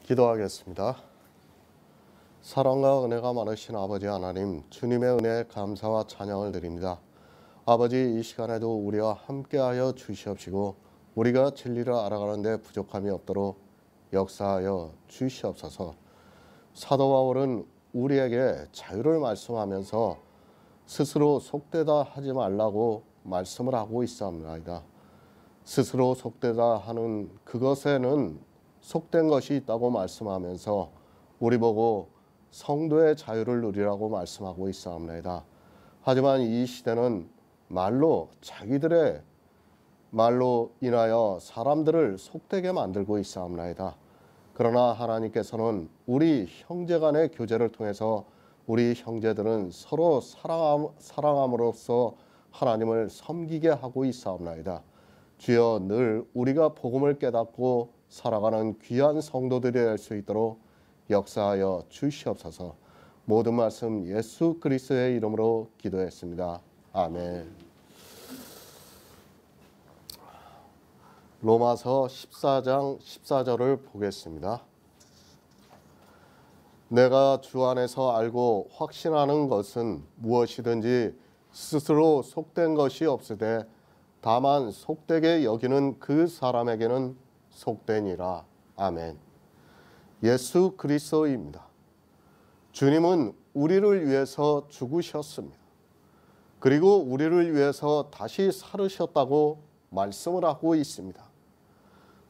기도하겠습니다. 사랑과 은혜가 많으신 아버지 하나님, 주님의 은혜에 감사와 찬양을 드립니다. 아버지, 이 시간에도 우리와 함께하여 주시옵시고 우리가 진리를 알아가는 데 부족함이 없도록 역사하여 주시옵소서. 사도 바울은 우리에게 자유를 말씀하면서 스스로 속되다 하지 말라고 말씀을 하고 있사옵나이다. 스스로 속되다 하는 그것에는 속된 것이 있다고 말씀하면서 우리 보고 성도의 자유를 누리라고 말씀하고 있사옵나이다. 하지만 이 시대는 말로, 자기들의 말로 인하여 사람들을 속되게 만들고 있사옵나이다. 그러나 하나님께서는 우리 형제 간의 교제를 통해서 우리 형제들은 서로 사랑함으로써 하나님을 섬기게 하고 있사옵나이다. 주여, 늘 우리가 복음을 깨닫고 살아가는 귀한 성도들이 될 수 있도록 역사하여 주시옵소서. 모든 말씀 예수 그리스도의 이름으로 기도했습니다. 아멘. 로마서 14장 14절을 보겠습니다. 내가 주 안에서 알고 확신하는 것은 무엇이든지 스스로 속된 것이 없으되 다만 속되게 여기는 그 사람에게는 속되니라. 아멘. 예수 그리스도입니다. 주님은 우리를 위해서 죽으셨습니다. 그리고 우리를 위해서 다시 살으셨다고 말씀을 하고 있습니다.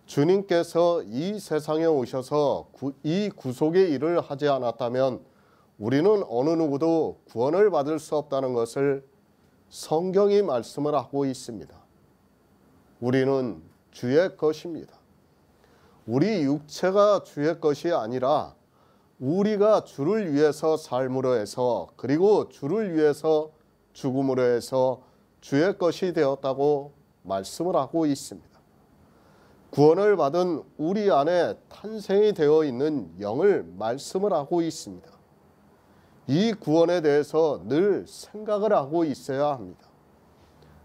주님께서 이 세상에 오셔서 이 구속의 일을 하지 않았다면 우리는 어느 누구도 구원을 받을 수 없다는 것을 성경이 말씀을 하고 있습니다. 우리는 주의 것입니다. 우리 육체가 주의 것이 아니라 우리가 주를 위해서 삶으로 해서 그리고 주를 위해서 죽음으로 해서 주의 것이 되었다고 말씀을 하고 있습니다. 구원을 받은 우리 안에 탄생이 되어 있는 영을 말씀을 하고 있습니다. 이 구원에 대해서 늘 생각을 하고 있어야 합니다.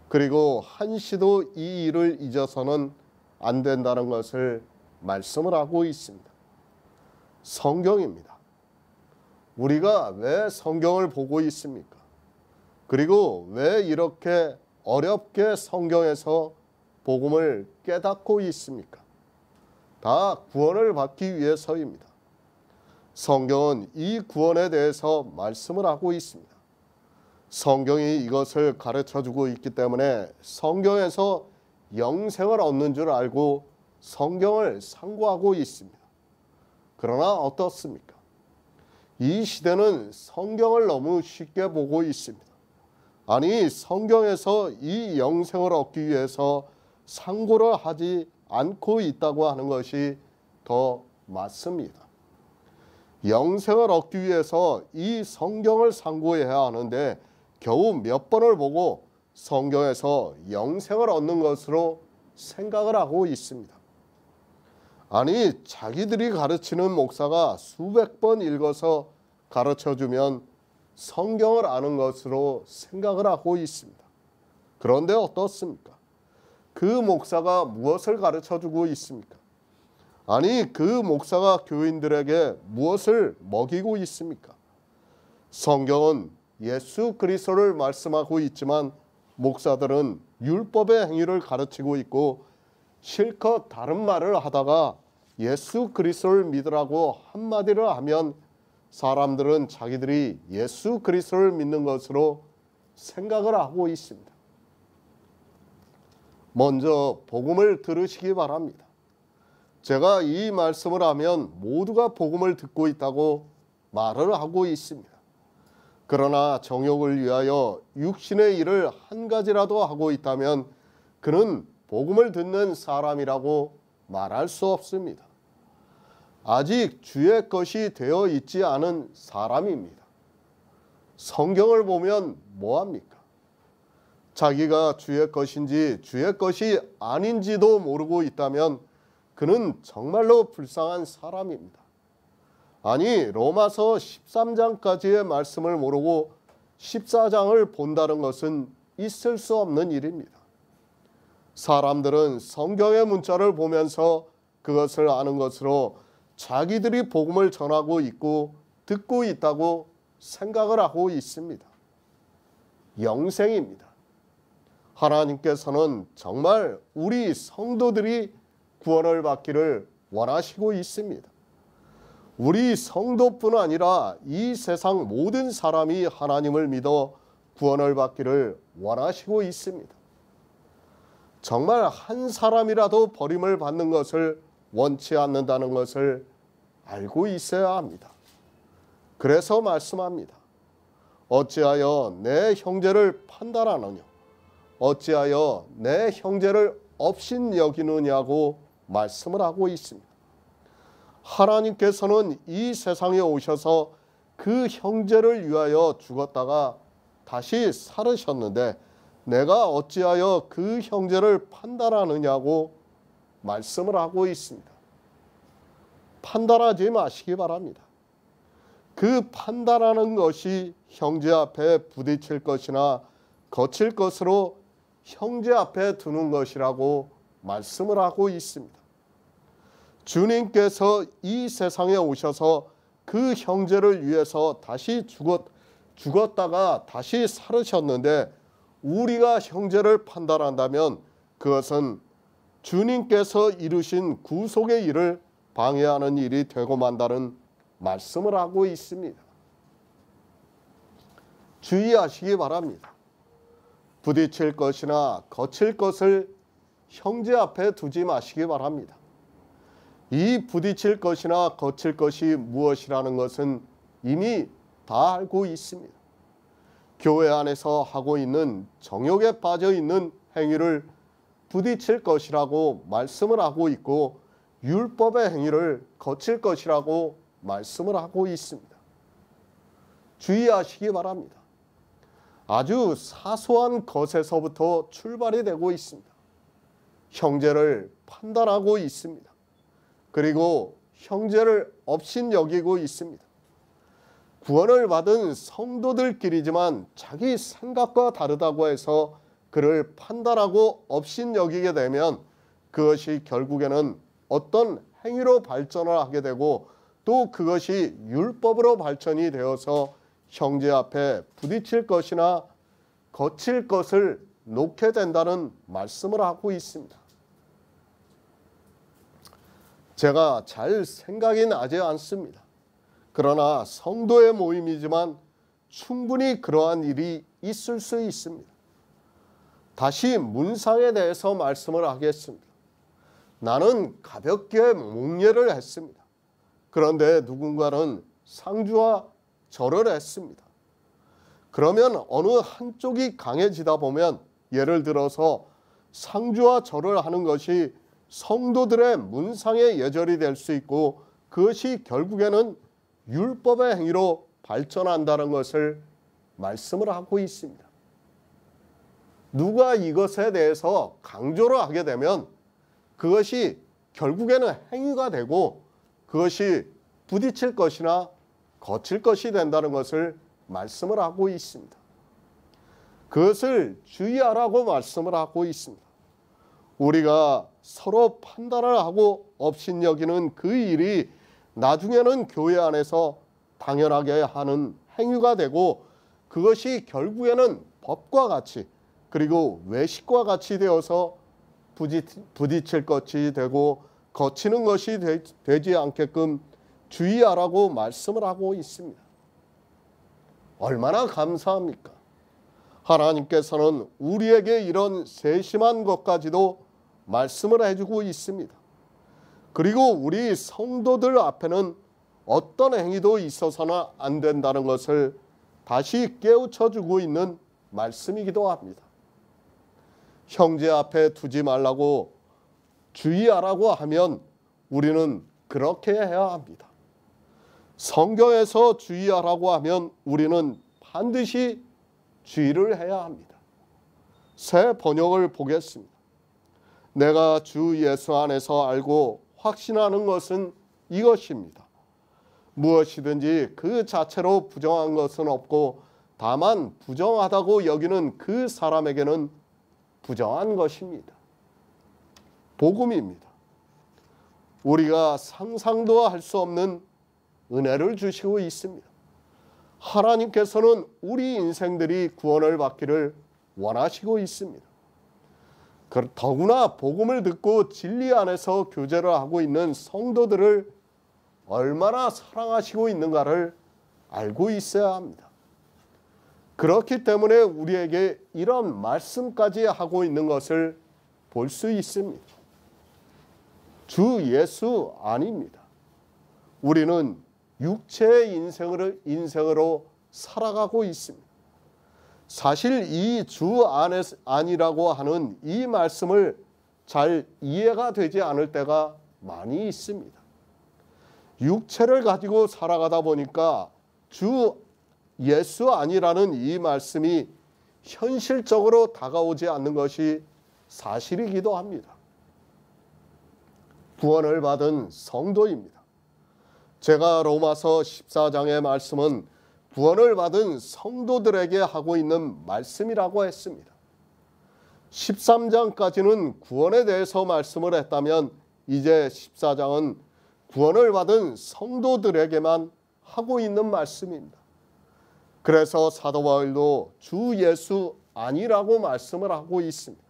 그리고 한시도 이 일을 잊어서는 안 된다는 것을 말씀을 하고 있습니다. 성경입니다. 우리가 왜 성경을 보고 있습니까? 그리고 왜 이렇게 어렵게 성경에서 복음을 깨닫고 있습니까? 다 구원을 받기 위해서입니다. 성경은 이 구원에 대해서 말씀을 하고 있습니다. 성경이 이것을 가르쳐주고 있기 때문에 성경에서 영생을 얻는 줄 알고 성경을 상고하고 있습니다. 그러나 어떻습니까? 이 시대는 성경을 너무 쉽게 보고 있습니다. 아니, 성경에서 이 영생을 얻기 위해서 상고를 하지 않고 있다고 하는 것이 더 맞습니다. 영생을 얻기 위해서 이 성경을 상고해야 하는데 겨우 몇 번을 보고 성경에서 영생을 얻는 것으로 생각을 하고 있습니다. 아니, 자기들이 가르치는 목사가 수백 번 읽어서 가르쳐주면 성경을 아는 것으로 생각을 하고 있습니다. 그런데 어떻습니까? 그 목사가 무엇을 가르쳐주고 있습니까? 아니, 그 목사가 교인들에게 무엇을 먹이고 있습니까? 성경은 예수 그리스도를 말씀하고 있지만 목사들은 율법의 행위를 가르치고 있고 실컷 다른 말을 하다가 예수 그리스도를 믿으라고 한마디를 하면 사람들은 자기들이 예수 그리스도를 믿는 것으로 생각을 하고 있습니다. 먼저 복음을 들으시기 바랍니다. 제가 이 말씀을 하면 모두가 복음을 듣고 있다고 말을 하고 있습니다. 그러나 정욕을 위하여 육신의 일을 한 가지라도 하고 있다면 그는 복음을 듣는 사람이라고 말할 수 없습니다. 아직 주의 것이 되어 있지 않은 사람입니다. 성경을 보면 뭐합니까? 자기가 주의 것인지 주의 것이 아닌지도 모르고 있다면 그는 정말로 불쌍한 사람입니다. 아니, 로마서 13장까지의 말씀을 모르고 14장을 본다는 것은 있을 수 없는 일입니다. 사람들은 성경의 문자를 보면서 그것을 아는 것으로 자기들이 복음을 전하고 있고 듣고 있다고 생각을 하고 있습니다. 영생입니다. 하나님께서는 정말 우리 성도들이 구원을 받기를 원하시고 있습니다. 우리 성도뿐 아니라 이 세상 모든 사람이 하나님을 믿어 구원을 받기를 원하시고 있습니다. 정말 한 사람이라도 버림을 받는 것을 원치 않는다는 것을 알고 있어야 합니다. 그래서 말씀합니다. 어찌하여 내 형제를 판단하느냐? 어찌하여 내 형제를 업신 여기느냐고 말씀을 하고 있습니다. 하나님께서는 이 세상에 오셔서 그 형제를 위하여 죽었다가 다시 살으셨는데 내가 어찌하여 그 형제를 판단하느냐고 말씀을 하고 있습니다. 판단하지 마시기 바랍니다. 그 판단하는 것이 형제 앞에 부딪힐 것이나 거칠 것으로 형제 앞에 두는 것이라고 말씀을 하고 있습니다. 주님께서 이 세상에 오셔서 그 형제를 위해서 다시 죽었다가 다시 살으셨는데 우리가 형제를 판단한다면 그것은 주님께서 이루신 구속의 일을 방해하는 일이 되고 만다는 말씀을 하고 있습니다. 주의하시기 바랍니다. 부딪힐 것이나 거칠 것을 형제 앞에 두지 마시기 바랍니다. 이 부딪힐 것이나 거칠 것이 무엇이라는 것은 이미 다 알고 있습니다. 교회 안에서 하고 있는 정욕에 빠져 있는 행위를 부딪힐 것이라고 말씀을 하고 있고 율법의 행위를 거칠 것이라고 말씀을 하고 있습니다. 주의하시기 바랍니다. 아주 사소한 것에서부터 출발이 되고 있습니다. 형제를 판단하고 있습니다. 그리고 형제를 업신여기고 있습니다. 구원을 받은 성도들끼리지만 자기 생각과 다르다고 해서 그를 판단하고 업신여기게 되면 그것이 결국에는 어떤 행위로 발전을 하게 되고 또 그것이 율법으로 발전이 되어서 형제 앞에 부딪힐 것이나 거칠 것을 놓게 된다는 말씀을 하고 있습니다. 제가 잘 생각이 나지 않습니다. 그러나 성도의 모임이지만 충분히 그러한 일이 있을 수 있습니다. 다시 문상에 대해서 말씀을 하겠습니다. 나는 가볍게 목례를 했습니다. 그런데 누군가는 상주와 절을 했습니다. 그러면 어느 한쪽이 강해지다 보면 예를 들어서 상주와 절을 하는 것이 성도들의 문상의 예절이 될 수 있고 그것이 결국에는 율법의 행위로 발전한다는 것을 말씀을 하고 있습니다. 누가 이것에 대해서 강조를 하게 되면 그것이 결국에는 행위가 되고 그것이 부딪힐 것이나 거칠 것이 된다는 것을 말씀을 하고 있습니다. 그것을 주의하라고 말씀을 하고 있습니다. 우리가 서로 판단을 하고 업신여기는 그 일이 나중에는 교회 안에서 당연하게 하는 행위가 되고 그것이 결국에는 법과 같이 그리고 외식과 같이 되어서 부딪힐 것이 되고 거치는 것이 되지 않게끔 주의하라고 말씀을 하고 있습니다. 얼마나 감사합니까? 하나님께서는 우리에게 이런 세심한 것까지도 말씀을 해주고 있습니다. 그리고 우리 성도들 앞에는 어떤 행위도 있어서는 안 된다는 것을 다시 깨우쳐주고 있는 말씀이기도 합니다. 형제 앞에 두지 말라고 주의하라고 하면 우리는 그렇게 해야 합니다. 성경에서 주의하라고 하면 우리는 반드시 주의를 해야 합니다. 새 번역을 보겠습니다. 내가 주 예수 안에서 알고 확신하는 것은 이것입니다. 무엇이든지 그 자체로 부정한 것은 없고 다만 부정하다고 여기는 그 사람에게는 부정한 것입니다. 복음입니다. 우리가 상상도 할 수 없는 은혜를 주시고 있습니다. 하나님께서는 우리 인생들이 구원을 받기를 원하시고 있습니다. 더구나 복음을 듣고 진리 안에서 교제를 하고 있는 성도들을 얼마나 사랑하시고 있는가를 알고 있어야 합니다. 그렇기 때문에 우리에게 이런 말씀까지 하고 있는 것을 볼 수 있습니다. 주 예수 아닙니다. 우리는 육체의 인생으로 살아가고 있습니다. 사실 이 주 아니라고 하는 이 말씀을 잘 이해가 되지 않을 때가 많이 있습니다. 육체를 가지고 살아가다 보니까 주 예수 아니라는 이 말씀이 현실적으로 다가오지 않는 것이 사실이기도 합니다. 구원을 받은 성도입니다. 제가 로마서 14장의 말씀은 구원을 받은 성도들에게 하고 있는 말씀이라고 했습니다. 13장까지는 구원에 대해서 말씀을 했다면 이제 14장은 구원을 받은 성도들에게만 하고 있는 말씀입니다. 그래서 사도 바울도 주 예수 아니라고 말씀을 하고 있습니다.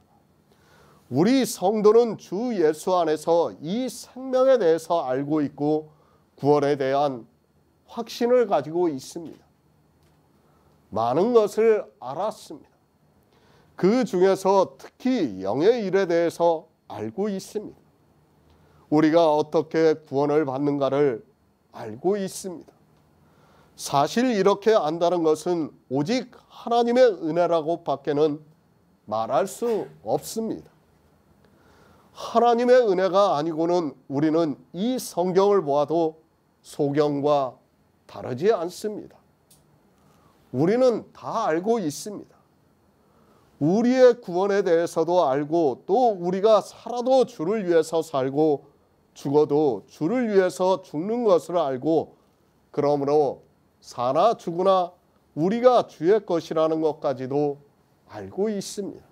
우리 성도는 주 예수 안에서 이 생명에 대해서 알고 있고 구원에 대한 확신을 가지고 있습니다. 많은 것을 알았습니다. 그 중에서 특히 영의 일에 대해서 알고 있습니다. 우리가 어떻게 구원을 받는가를 알고 있습니다. 사실 이렇게 안다는 것은 오직 하나님의 은혜라고 밖에는 말할 수 없습니다. 하나님의 은혜가 아니고는 우리는 이 성경을 보아도 소경과 다르지 않습니다. 우리는 다 알고 있습니다. 우리의 구원에 대해서도 알고 또 우리가 살아도 주를 위해서 살고 죽어도 주를 위해서 죽는 것을 알고 그러므로 사나 죽으나 우리가 주의 것이라는 것까지도 알고 있습니다.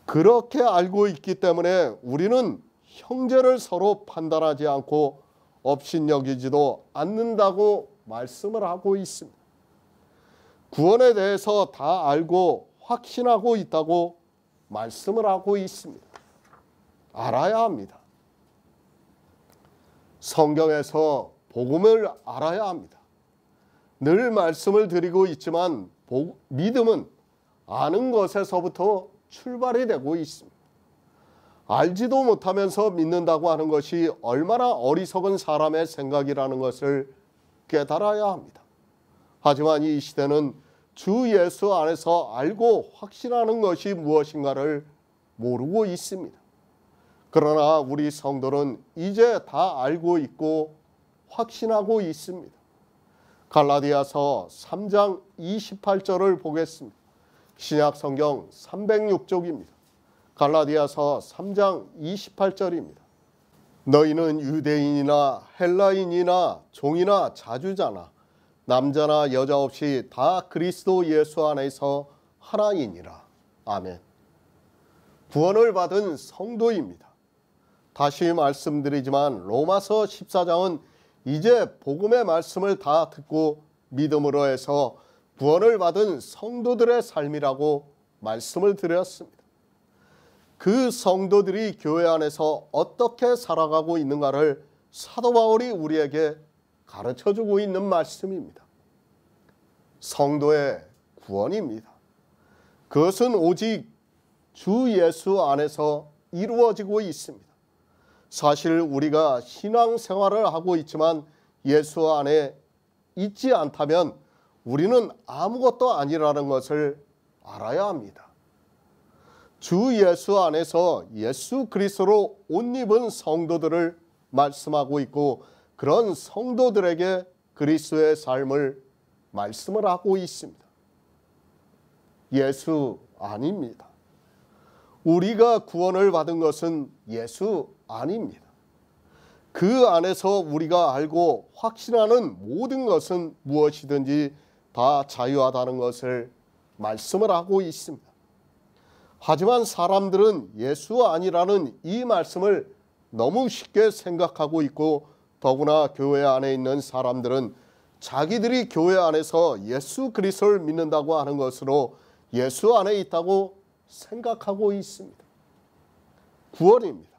그렇게 알고 있기 때문에 우리는 형제를 서로 판단하지 않고 업신여기지도 않는다고 말씀을 하고 있습니다. 구원에 대해서 다 알고 확신하고 있다고 말씀을 하고 있습니다. 알아야 합니다. 성경에서 복음을 알아야 합니다. 늘 말씀을 드리고 있지만 믿음은 아는 것에서부터 출발이 되고 있습니다. 알지도 못하면서 믿는다고 하는 것이 얼마나 어리석은 사람의 생각이라는 것을 깨달아야 합니다. 하지만 이 시대는 주 예수 안에서 알고 확신하는 것이 무엇인가를 모르고 있습니다. 그러나 우리 성도는 이제 다 알고 있고 확신하고 있습니다. 갈라디아서 3장 28절을 보겠습니다. 신약 성경 306쪽입니다. 갈라디아서 3장 28절입니다. 너희는 유대인이나 헬라인이나 종이나 자주자나 남자나 여자 없이 다 그리스도 예수 안에서 하나이니라. 아멘. 구원을 받은 성도입니다. 다시 말씀드리지만 로마서 14장은 이제 복음의 말씀을 다 듣고 믿음으로 해서 구원을 받은 성도들의 삶이라고 말씀을 드렸습니다. 그 성도들이 교회 안에서 어떻게 살아가고 있는가를 사도 바울이 우리에게 가르쳐주고 있는 말씀입니다. 성도의 구원입니다. 그것은 오직 주 예수 안에서 이루어지고 있습니다. 사실 우리가 신앙생활을 하고 있지만 예수 안에 있지 않다면 우리는 아무것도 아니라는 것을 알아야 합니다. 주 예수 안에서 예수 그리스도로 옷 입은 성도들을 말씀하고 있고 그런 성도들에게 그리스도의 삶을 말씀을 하고 있습니다. 예수 아닙니다. 우리가 구원을 받은 것은 예수 아닙니다. 그 안에서 우리가 알고 확신하는 모든 것은 무엇이든지 다 자유하다는 것을 말씀을 하고 있습니다. 하지만 사람들은 예수 아니라는 이 말씀을 너무 쉽게 생각하고 있고, 더구나 교회 안에 있는 사람들은 자기들이 교회 안에서 예수 그리스도를 믿는다고 하는 것으로 예수 안에 있다고 생각하고 있습니다. 구원입니다.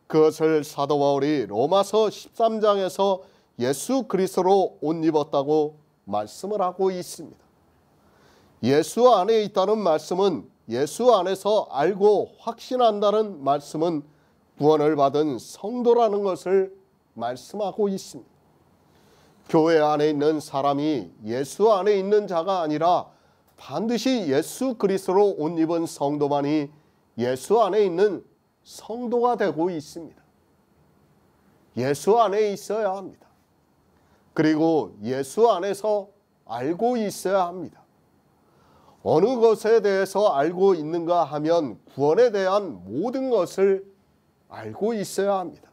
그것을 사도 바울이 로마서 13장에서 예수 그리스도로 옷 입었다고 말씀을 하고 있습니다. 예수 안에 있다는 말씀은, 예수 안에서 알고 확신한다는 말씀은 구원을 받은 성도라는 것을 말씀하고 있습니다. 교회 안에 있는 사람이 예수 안에 있는 자가 아니라 반드시 예수 그리스도로 옷 입은 성도만이 예수 안에 있는 성도가 되고 있습니다. 예수 안에 있어야 합니다. 그리고 예수 안에서 알고 있어야 합니다. 어느 것에 대해서 알고 있는가 하면 구원에 대한 모든 것을 알고 있어야 합니다.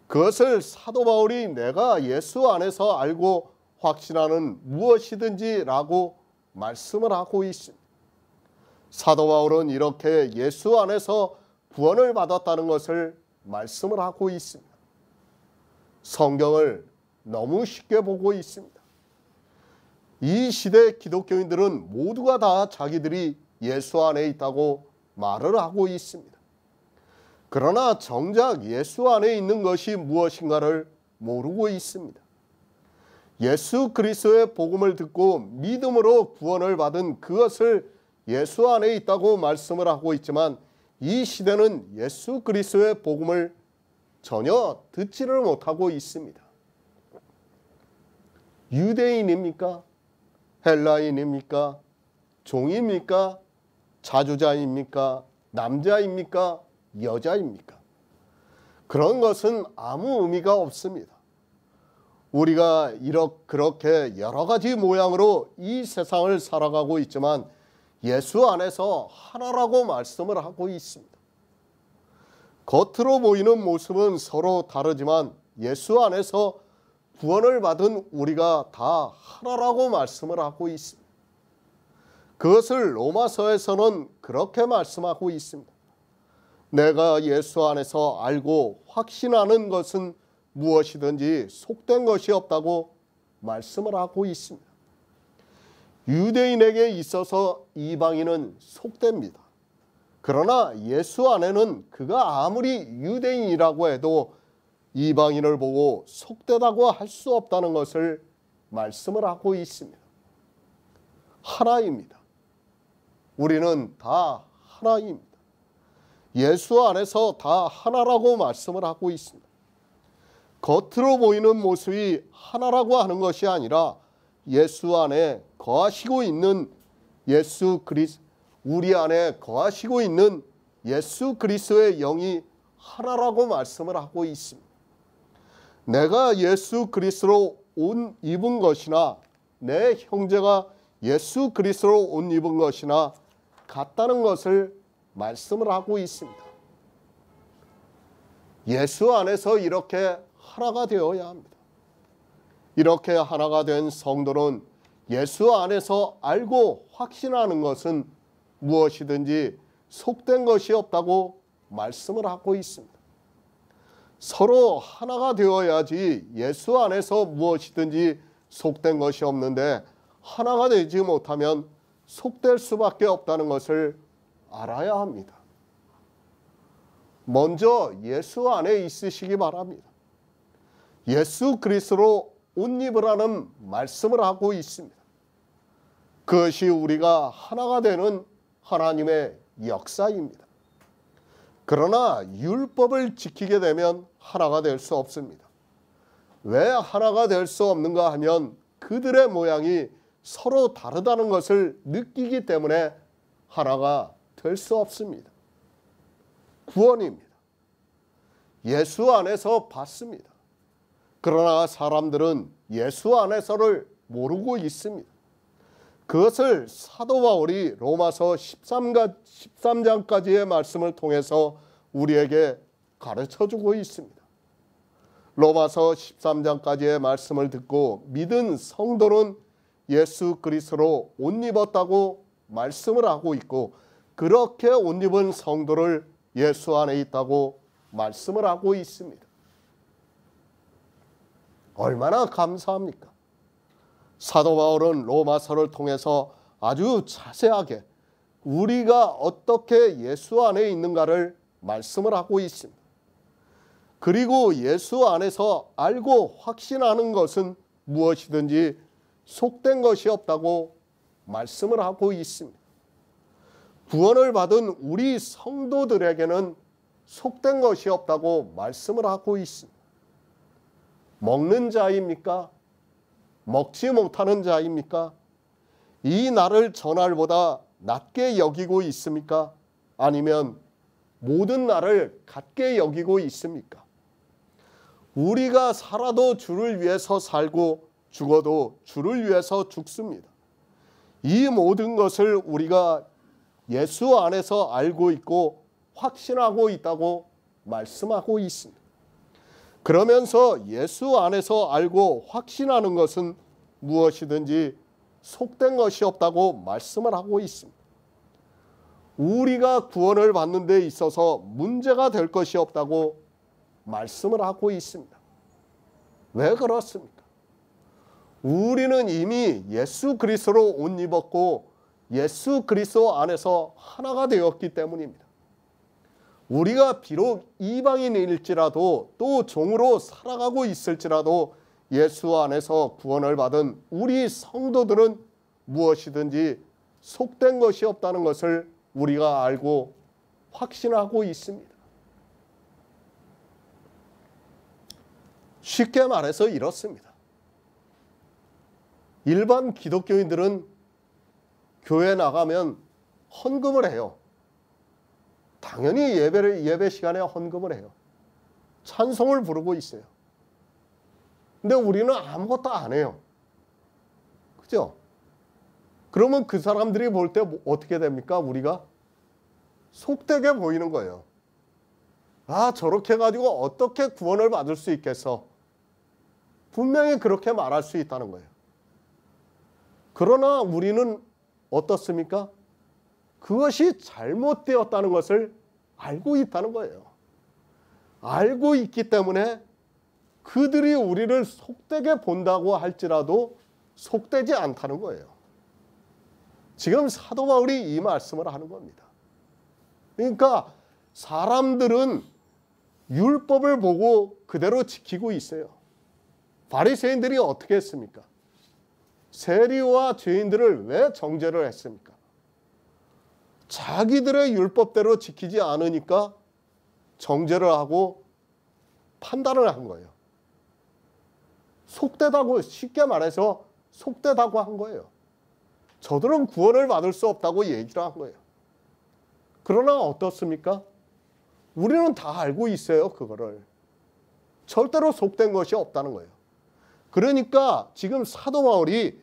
그것을 사도 바울이 내가 예수 안에서 알고 확신하는 무엇이든지 라고 말씀을 하고 있습니다. 사도 바울은 이렇게 예수 안에서 구원을 받았다는 것을 말씀을 하고 있습니다. 성경을 너무 쉽게 보고 있습니다. 이 시대 기독교인들은 모두가 다 자기들이 예수 안에 있다고 말을 하고 있습니다. 그러나 정작 예수 안에 있는 것이 무엇인가를 모르고 있습니다. 예수 그리스도의 복음을 듣고 믿음으로 구원을 받은 그것을 예수 안에 있다고 말씀을 하고 있지만, 이 시대는 예수 그리스도의 복음을 전혀 듣지를 못하고 있습니다. 유대인입니까? 헬라인입니까? 종입니까? 자주자입니까? 남자입니까? 여자입니까? 그런 것은 아무 의미가 없습니다. 우리가 그렇게 여러 가지 모양으로 이 세상을 살아가고 있지만 예수 안에서 하나라고 말씀을 하고 있습니다. 겉으로 보이는 모습은 서로 다르지만 예수 안에서 구원을 받은 우리가 다 하나라고 말씀을 하고 있습니다. 그것을 로마서에서는 그렇게 말씀하고 있습니다. 내가 예수 안에서 알고 확신하는 것은 무엇이든지 속된 것이 없다고 말씀을 하고 있습니다. 유대인에게 있어서 이방인은 속됩니다. 그러나 예수 안에는 그가 아무리 유대인이라고 해도 이방인을 보고 속되다고 할 수 없다는 것을 말씀을 하고 있습니다. 하나입니다. 우리는 다 하나입니다. 예수 안에서 다 하나라고 말씀을 하고 있습니다. 겉으로 보이는 모습이 하나라고 하는 것이 아니라 예수 안에 거하시고 있는 우리 안에 거하시고 있는 예수 그리스도의 영이 하나라고 말씀을 하고 있습니다. 내가 예수 그리스도로 옷 입은 것이나 내 형제가 예수 그리스도로 옷 입은 것이나 같다는 것을 말씀을 하고 있습니다. 예수 안에서 이렇게 하나가 되어야 합니다. 이렇게 하나가 된 성도는 예수 안에서 알고 확신하는 것은 무엇이든지 속된 것이 없다고 말씀을 하고 있습니다. 서로 하나가 되어야지 예수 안에서 무엇이든지 속된 것이 없는데, 하나가 되지 못하면 속될 수밖에 없다는 것을 알아야 합니다. 먼저 예수 안에 있으시기 바랍니다. 예수 그리스도로 옷 입으라는 말씀을 하고 있습니다. 그것이 우리가 하나가 되는 하나님의 역사입니다. 그러나 율법을 지키게 되면 하나가 될 수 없습니다. 왜 하나가 될 수 없는가 하면 그들의 모양이 서로 다르다는 것을 느끼기 때문에 하나가 될 수 없습니다. 구원입니다. 예수 안에서 받습니다. 그러나 사람들은 예수 안에서를 모르고 있습니다. 그것을 사도 바울이 로마서 13장까지의 말씀을 통해서 우리에게 가르쳐주고 있습니다. 로마서 13장까지의 말씀을 듣고 믿은 성도는 예수 그리스도로 옷 입었다고 말씀을 하고 있고, 그렇게 옷 입은 성도를 예수 안에 있다고 말씀을 하고 있습니다. 얼마나 감사합니까? 사도 바울은 로마서를 통해서 아주 자세하게 우리가 어떻게 예수 안에 있는가를 말씀을 하고 있습니다. 그리고 예수 안에서 알고 확신하는 것은 무엇이든지 속된 것이 없다고 말씀을 하고 있습니다. 구원을 받은 우리 성도들에게는 속된 것이 없다고 말씀을 하고 있습니다. 먹는 자입니까? 먹지 못하는 자입니까? 이 날을 저 날보다 낮게 여기고 있습니까? 아니면 모든 날을 같게 여기고 있습니까? 우리가 살아도 주를 위해서 살고 죽어도 주를 위해서 죽습니다. 이 모든 것을 우리가 예수 안에서 알고 있고 확신하고 있다고 말씀하고 있습니다. 그러면서 예수 안에서 알고 확신하는 것은 무엇이든지 속된 것이 없다고 말씀을 하고 있습니다. 우리가 구원을 받는 데 있어서 문제가 될 것이 없다고 말씀을 하고 있습니다. 왜 그렇습니까? 우리는 이미 예수 그리스도로 옷 입었고 예수 그리스도 안에서 하나가 되었기 때문입니다. 우리가 비록 이방인일지라도 또 종으로 살아가고 있을지라도 예수 안에서 구원을 받은 우리 성도들은 무엇이든지 속된 것이 없다는 것을 우리가 알고 확신하고 있습니다. 쉽게 말해서 이렇습니다. 일반 기독교인들은 교회 나가면 헌금을 해요. 당연히 예배 시간에 헌금을 해요. 찬송을 부르고 있어요. 근데 우리는 아무것도 안 해요. 그죠? 그러면 그 사람들이 볼 때 어떻게 됩니까? 우리가 속되게 보이는 거예요. 아, 저렇게 해가지고 어떻게 구원을 받을 수 있겠어? 분명히 그렇게 말할 수 있다는 거예요. 그러나 우리는 어떻습니까? 그것이 잘못되었다는 것을 알고 있다는 거예요. 알고 있기 때문에 그들이 우리를 속되게 본다고 할지라도 속되지 않다는 거예요. 지금 사도 바울이 이 말씀을 하는 겁니다. 그러니까 사람들은 율법을 보고 그대로 지키고 있어요. 바리새인들이 어떻게 했습니까? 세리와 죄인들을 왜 정죄를 했습니까? 자기들의 율법대로 지키지 않으니까 정죄를 하고 판단을 한 거예요. 속되다고, 쉽게 말해서 속되다고 한 거예요. 저들은 구원을 받을 수 없다고 얘기를 한 거예요. 그러나 어떻습니까? 우리는 다 알고 있어요, 그거를. 절대로 속된 것이 없다는 거예요. 그러니까 지금 사도 바울이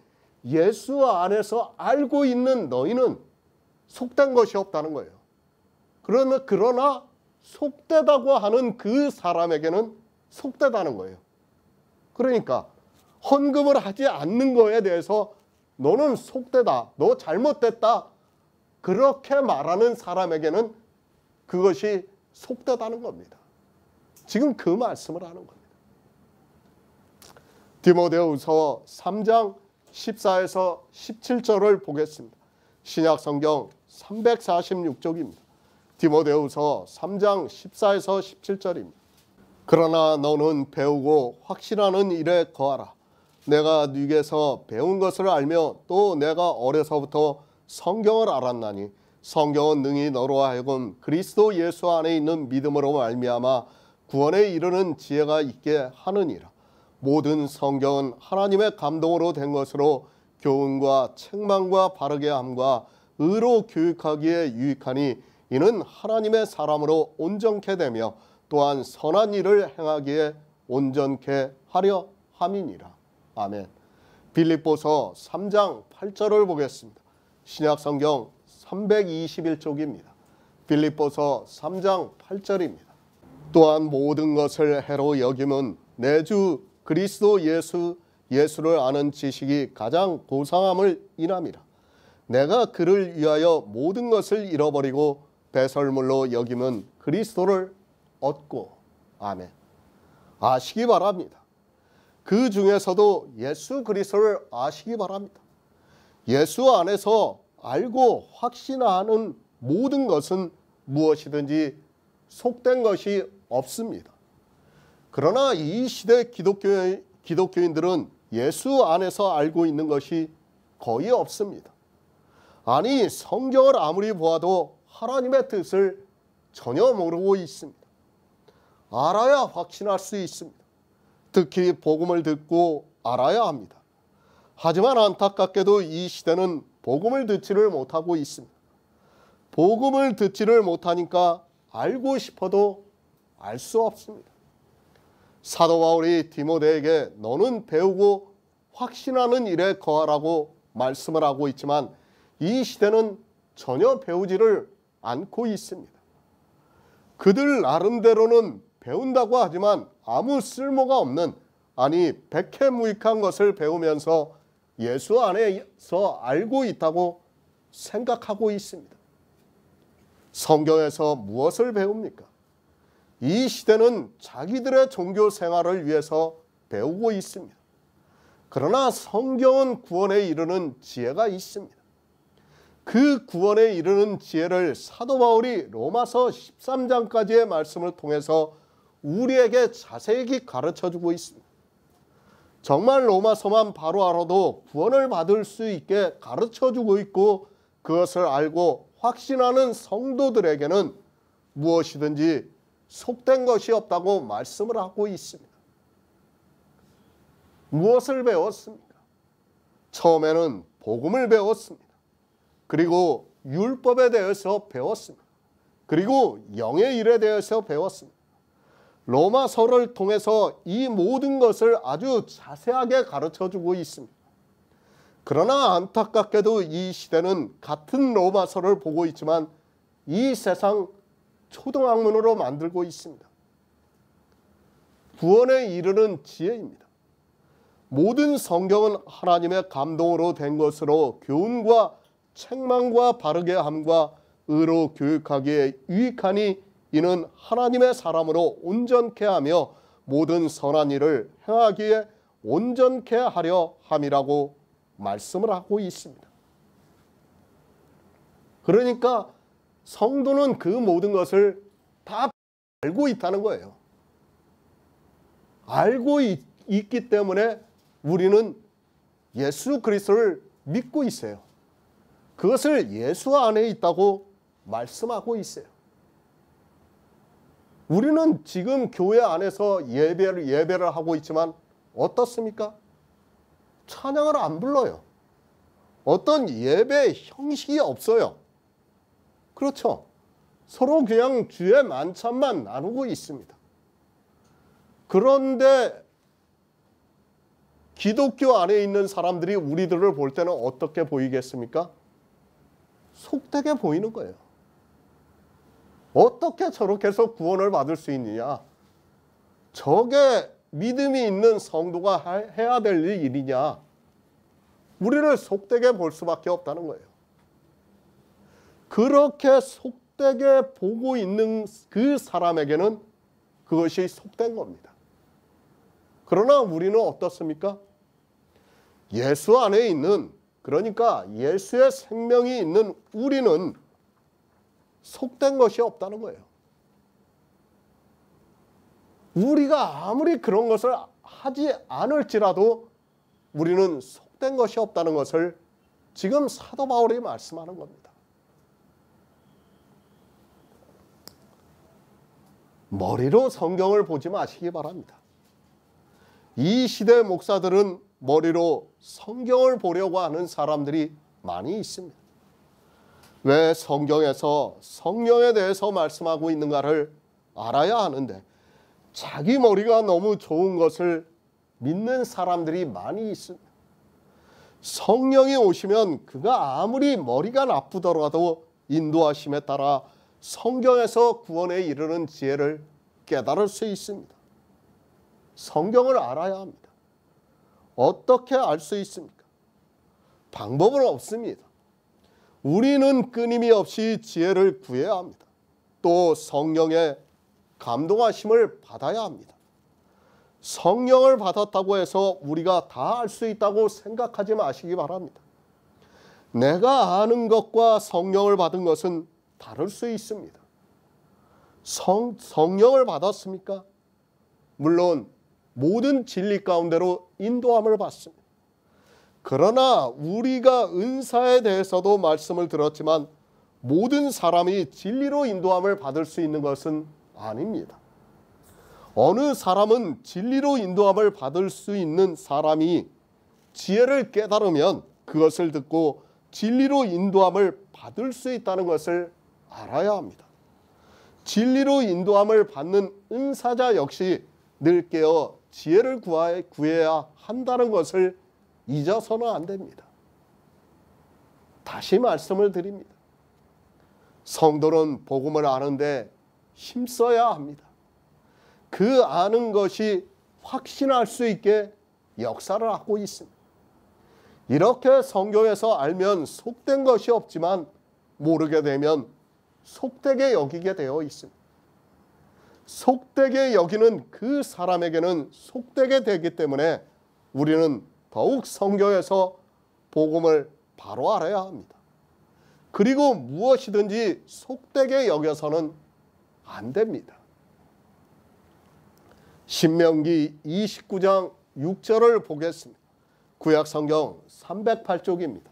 예수 안에서 알고 있는 너희는 속된 것이 없다는 거예요. 그러나 속되다고 하는 그 사람에게는 속되다는 거예요. 그러니까 헌금을 하지 않는 거에 대해서 너는 속되다, 너 잘못됐다, 그렇게 말하는 사람에게는 그것이 속되다는 겁니다. 지금 그 말씀을 하는 겁니다. 디모데후서 3장 14에서 17절을 보겠습니다. 신약성경 346쪽입니다. 디모데후서 3장 14에서 17절입니다. 그러나 너는 배우고 확신하는 일에 거하라. 내가 네게서 배운 것을 알며 또 내가 어려서부터 성경을 알았나니 성경은 능히 너로 하여금 그리스도 예수 안에 있는 믿음으로 말미암아 구원에 이르는 지혜가 있게 하느니라. 모든 성경은 하나님의 감동으로 된 것으로 교훈과 책망과 바르게 함과 의로 교육하기에 유익하니 이는 하나님의 사람으로 온전케 되며 또한 선한 일을 행하기에 온전케 하려 함이니라. 아멘. 빌립보서 3장 8절을 보겠습니다. 신약성경 321쪽입니다. 빌립보서 3장 8절입니다. 또한 모든 것을 해로 여김은 내 주 그리스도 예수를 아는 지식이 가장 고상함을 인함이라. 내가 그를 위하여 모든 것을 잃어버리고 배설물로 여김은 그리스도를 얻고, 아멘. 아시기 바랍니다. 그 중에서도 예수 그리스도를 아시기 바랍니다. 예수 안에서 알고 확신하는 모든 것은 무엇이든지 속된 것이 없습니다. 그러나 이 시대 기독교인들은 예수 안에서 알고 있는 것이 거의 없습니다. 아니, 성경을 아무리 보아도 하나님의 뜻을 전혀 모르고 있습니다. 알아야 확신할 수 있습니다. 특히 복음을 듣고 알아야 합니다. 하지만 안타깝게도 이 시대는 복음을 듣지를 못하고 있습니다. 복음을 듣지를 못하니까 알고 싶어도 알 수 없습니다. 사도 바울이 디모데에게 너는 배우고 확신하는 일에 거하라고 말씀을 하고 있지만 이 시대는 전혀 배우지를 않고 있습니다. 그들 나름대로는 배운다고 하지만 아무 쓸모가 없는, 아니 백해무익한 것을 배우면서 예수 안에서 알고 있다고 생각하고 있습니다. 성경에서 무엇을 배웁니까? 이 시대는 자기들의 종교 생활을 위해서 배우고 있습니다. 그러나 성경은 구원에 이르는 지혜가 있습니다. 그 구원에 이르는 지혜를 사도 바울이 로마서 13장까지의 말씀을 통해서 우리에게 자세히 가르쳐주고 있습니다. 정말 로마서만 바로 알아도 구원을 받을 수 있게 가르쳐주고 있고 그것을 알고 확신하는 성도들에게는 무엇이든지 속된 것이 없다고 말씀을 하고 있습니다. 무엇을 배웠습니까? 처음에는 복음을 배웠습니다. 그리고 율법에 대해서 배웠습니다. 그리고 영의 일에 대해서 배웠습니다. 로마서를 통해서 이 모든 것을 아주 자세하게 가르쳐주고 있습니다. 그러나 안타깝게도 이 시대는 같은 로마서를 보고 있지만 이 세상 초등학문으로 만들고 있습니다. 구원에 이르는 지혜입니다. 모든 성경은 하나님의 감동으로 된 것으로 교훈과 책망과 바르게 함과 의로 교육하기에 유익하니 이는 하나님의 사람으로 온전케 하며 모든 선한 일을 행하기에 온전케 하려 함이라고 말씀을 하고 있습니다. 그러니까 성도는 그 모든 것을 다 알고 있다는 거예요. 알고 있기 때문에 우리는 예수 그리스도를 믿고 있어요. 그것을 예수 안에 있다고 말씀하고 있어요. 우리는 지금 교회 안에서 예배를 하고 있지만 어떻습니까? 찬양을 안 불러요. 어떤 예배 형식이 없어요. 그렇죠? 서로 그냥 주의 만찬만 나누고 있습니다. 그런데 기독교 안에 있는 사람들이 우리들을 볼 때는 어떻게 보이겠습니까? 속되게 보이는 거예요. 어떻게 저렇게 해서 구원을 받을 수 있느냐? 저게 믿음이 있는 성도가 해야 될 일이냐? 우리를 속되게 볼 수밖에 없다는 거예요. 그렇게 속되게 보고 있는 그 사람에게는 그것이 속된 겁니다. 그러나 우리는 어떻습니까? 예수 안에 있는, 그러니까 예수의 생명이 있는 우리는 속된 것이 없다는 거예요. 우리가 아무리 그런 것을 하지 않을지라도 우리는 속된 것이 없다는 것을 지금 사도 바울이 말씀하는 겁니다. 머리로 성경을 보지 마시기 바랍니다. 이 시대 목사들은 머리로 성경을 보려고 하는 사람들이 많이 있습니다. 왜 성경에서 성령에 대해서 말씀하고 있는가를 알아야 하는데 자기 머리가 너무 좋은 것을 믿는 사람들이 많이 있습니다. 성령이 오시면 그가 아무리 머리가 나쁘더라도 인도하심에 따라 성경에서 구원에 이르는 지혜를 깨달을 수 있습니다. 성경을 알아야 합니다. 어떻게 알 수 있습니까? 방법은 없습니다. 우리는 끊임이 없이 지혜를 구해야 합니다. 또 성령의 감동하심을 받아야 합니다. 성령을 받았다고 해서 우리가 다 알 수 있다고 생각하지 마시기 바랍니다. 내가 아는 것과 성령을 받은 것은 다를 수 있습니다. 성령을 받았습니까? 물론 모든 진리 가운데로 인도함을 받습니다. 그러나 우리가 은사에 대해서도 말씀을 들었지만 모든 사람이 진리로 인도함을 받을 수 있는 것은 아닙니다. 어느 사람은 진리로 인도함을 받을 수 있는 사람이 지혜를 깨달으면 그것을 듣고 진리로 인도함을 받을 수 있다는 것을 알아야 합니다. 진리로 인도함을 받는 은사자 역시 늘 깨어 지혜를 구해야 한다는 것을 잊어서는 안 됩니다. 다시 말씀을 드립니다. 성도는 복음을 아는데 힘써야 합니다. 그 아는 것이 확신할 수 있게 역사를 하고 있습니다. 이렇게 성경에서 알면 속된 것이 없지만 모르게 되면 속되게 여기게 되어 있습니다. 속되게 여기는 그 사람에게는 속되게 되기 때문에 우리는 더욱 성경에서 복음을 바로 알아야 합니다. 그리고 무엇이든지 속되게 여겨서는 안 됩니다. 신명기 29장 6절을 보겠습니다. 구약성경 308쪽입니다.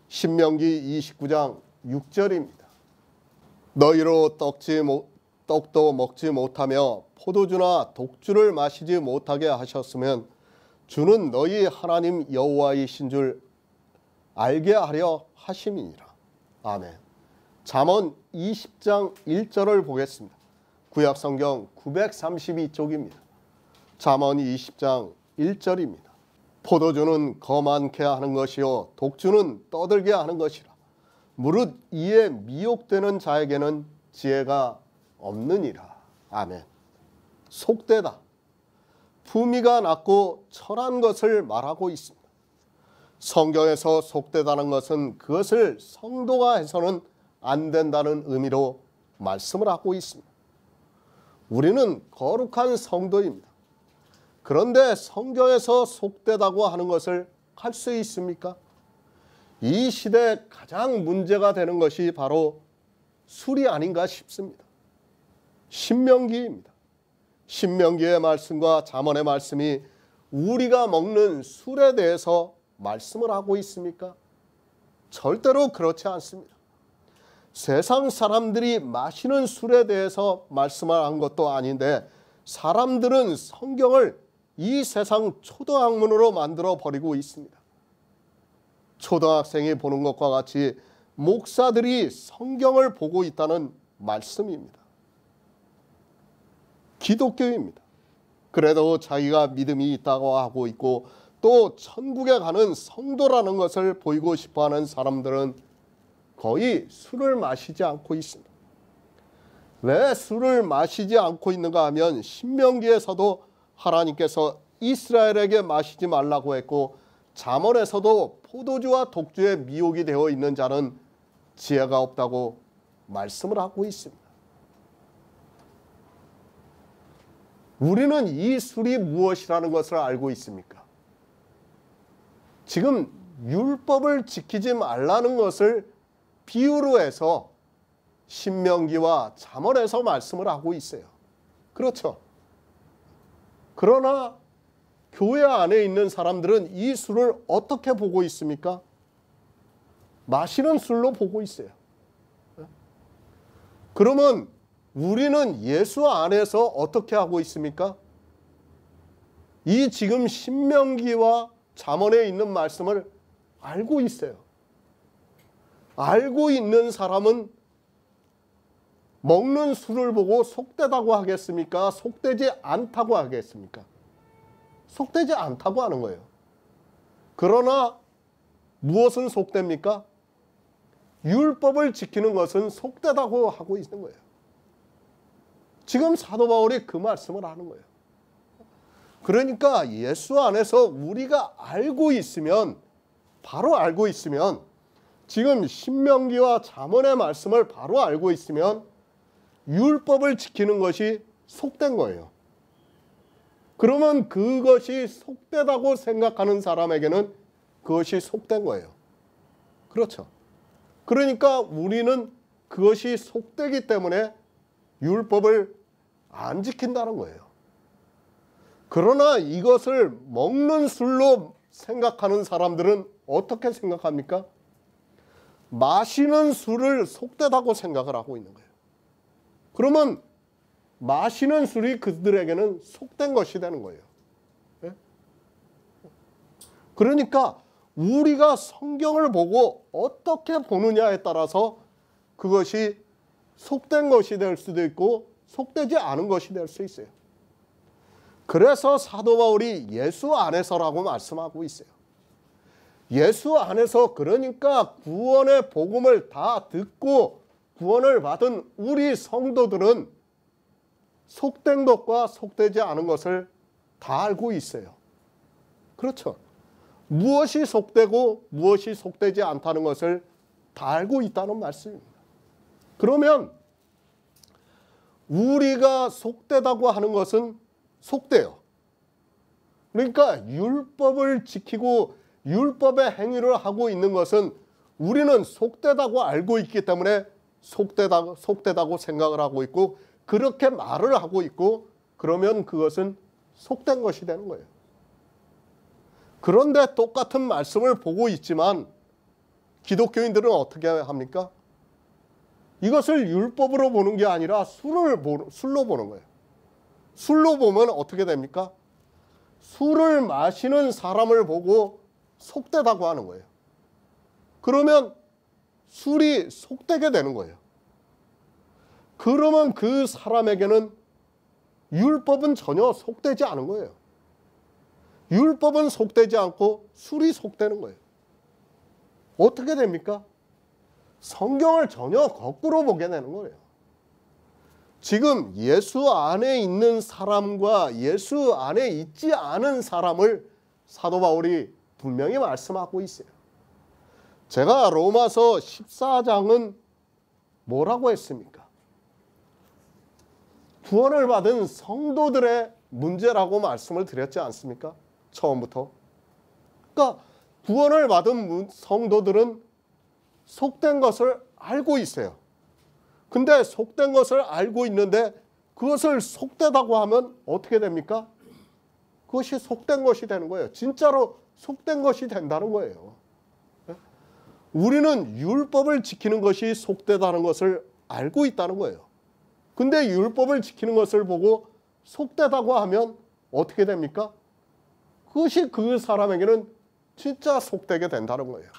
신명기 29장 6절입니다. 너희로 떡도 먹지 못하며 포도주나 독주를 마시지 못하게 하셨으면 주는 너희 하나님 여호와이신 줄 알게 하려 하심이니라. 아멘. 잠언 20장 1절을 보겠습니다. 구약성경 932쪽입니다. 잠언 20장 1절입니다. 포도주는 거만케 하는 것이요 독주는 떠들게 하는 것이라. 무릇 이에 미혹되는 자에게는 지혜가 없느니라. 아멘. 속되다. 품위가 낮고 철한 것을 말하고 있습니다. 성경에서 속되다는 것은 그것을 성도가 해서는 안 된다는 의미로 말씀을 하고 있습니다. 우리는 거룩한 성도입니다. 그런데 성경에서 속되다고 하는 것을 할 수 있습니까? 이 시대에 가장 문제가 되는 것이 바로 술이 아닌가 싶습니다. 신명기입니다. 신명기의 말씀과 잠언의 말씀이 우리가 먹는 술에 대해서 말씀을 하고 있습니까? 절대로 그렇지 않습니다. 세상 사람들이 마시는 술에 대해서 말씀을 한 것도 아닌데 사람들은 성경을 이 세상 초등학문으로 만들어 버리고 있습니다. 초등학생이 보는 것과 같이 목사들이 성경을 보고 있다는 말씀입니다. 기독교입니다. 그래도 자기가 믿음이 있다고 하고 있고 또 천국에 가는 성도라는 것을 보이고 싶어하는 사람들은 거의 술을 마시지 않고 있습니다. 왜 술을 마시지 않고 있는가 하면 신명기에서도 하나님께서 이스라엘에게 마시지 말라고 했고 잠언에서도 포도주와 독주에 미혹이 되어 있는 자는 지혜가 없다고 말씀을 하고 있습니다. 우리는 이 술이 무엇이라는 것을 알고 있습니까? 지금 율법을 지키지 말라는 것을 비유로 해서 신명기와 잠언에서 말씀을 하고 있어요. 그렇죠? 그러나 교회 안에 있는 사람들은 이 술을 어떻게 보고 있습니까? 마시는 술로 보고 있어요. 그러면 우리는 예수 안에서 어떻게 하고 있습니까? 이 지금 신명기와 잠언에 있는 말씀을 알고 있어요. 알고 있는 사람은 먹는 술을 보고 속되다고 하겠습니까? 속되지 않다고 하겠습니까? 속되지 않다고 하는 거예요. 그러나 무엇은 속됩니까? 율법을 지키는 것은 속되다고 하고 있는 거예요. 지금 사도 바울이 그 말씀을 하는 거예요. 그러니까 예수 안에서 우리가 알고 있으면, 바로 알고 있으면, 지금 신명기와 잠언의 말씀을 바로 알고 있으면 율법을 지키는 것이 속된 거예요. 그러면 그것이 속되다고 생각하는 사람에게는 그것이 속된 거예요. 그렇죠. 그러니까 우리는 그것이 속되기 때문에 율법을 안 지킨다는 거예요. 그러나 이것을 먹는 술로 생각하는 사람들은 어떻게 생각합니까? 마시는 술을 속되다고 생각을 하고 있는 거예요. 그러면 마시는 술이 그들에게는 속된 것이 되는 거예요. 네? 그러니까 우리가 성경을 보고 어떻게 보느냐에 따라서 그것이 속된 것이 될 수도 있고 속되지 않은 것이 될 수 있어요. 그래서 사도 바울이 예수 안에서라고 말씀하고 있어요. 예수 안에서, 그러니까 구원의 복음을 다 듣고 구원을 받은 우리 성도들은 속된 것과 속되지 않은 것을 다 알고 있어요. 그렇죠. 무엇이 속되고 무엇이 속되지 않다는 것을 다 알고 있다는 말씀입니다. 그러면 우리가 속되다고 하는 것은 속돼요. 그러니까 율법을 지키고 율법의 행위를 하고 있는 것은 우리는 속되다고 알고 있기 때문에 속되다고 생각을 하고 있고 그렇게 말을 하고 있고, 그러면 그것은 속된 것이 되는 거예요. 그런데 똑같은 말씀을 보고 있지만 기독교인들은 어떻게 합니까? 이것을 율법으로 보는 게 아니라 술로 보는 거예요. 술로 보면 어떻게 됩니까? 술을 마시는 사람을 보고 속되다고 하는 거예요. 그러면 술이 속되게 되는 거예요. 그러면 그 사람에게는 율법은 전혀 속되지 않은 거예요. 율법은 속되지 않고 술이 속되는 거예요. 어떻게 됩니까? 성경을 전혀 거꾸로 보게 되는 거예요. 지금 예수 안에 있는 사람과 예수 안에 있지 않은 사람을 사도 바울이 분명히 말씀하고 있어요. 제가 로마서 14장은 뭐라고 했습니까? 구원을 받은 성도들의 문제라고 말씀을 드렸지 않습니까? 처음부터. 그러니까 구원을 받은 성도들은 속된 것을 알고 있어요. 근데 속된 것을 알고 있는데 그것을 속되다고 하면 어떻게 됩니까? 그것이 속된 것이 되는 거예요. 진짜로 속된 것이 된다는 거예요. 우리는 율법을 지키는 것이 속되다는 것을 알고 있다는 거예요. 근데 율법을 지키는 것을 보고 속되다고 하면 어떻게 됩니까? 그것이 그 사람에게는 진짜 속되게 된다는 거예요.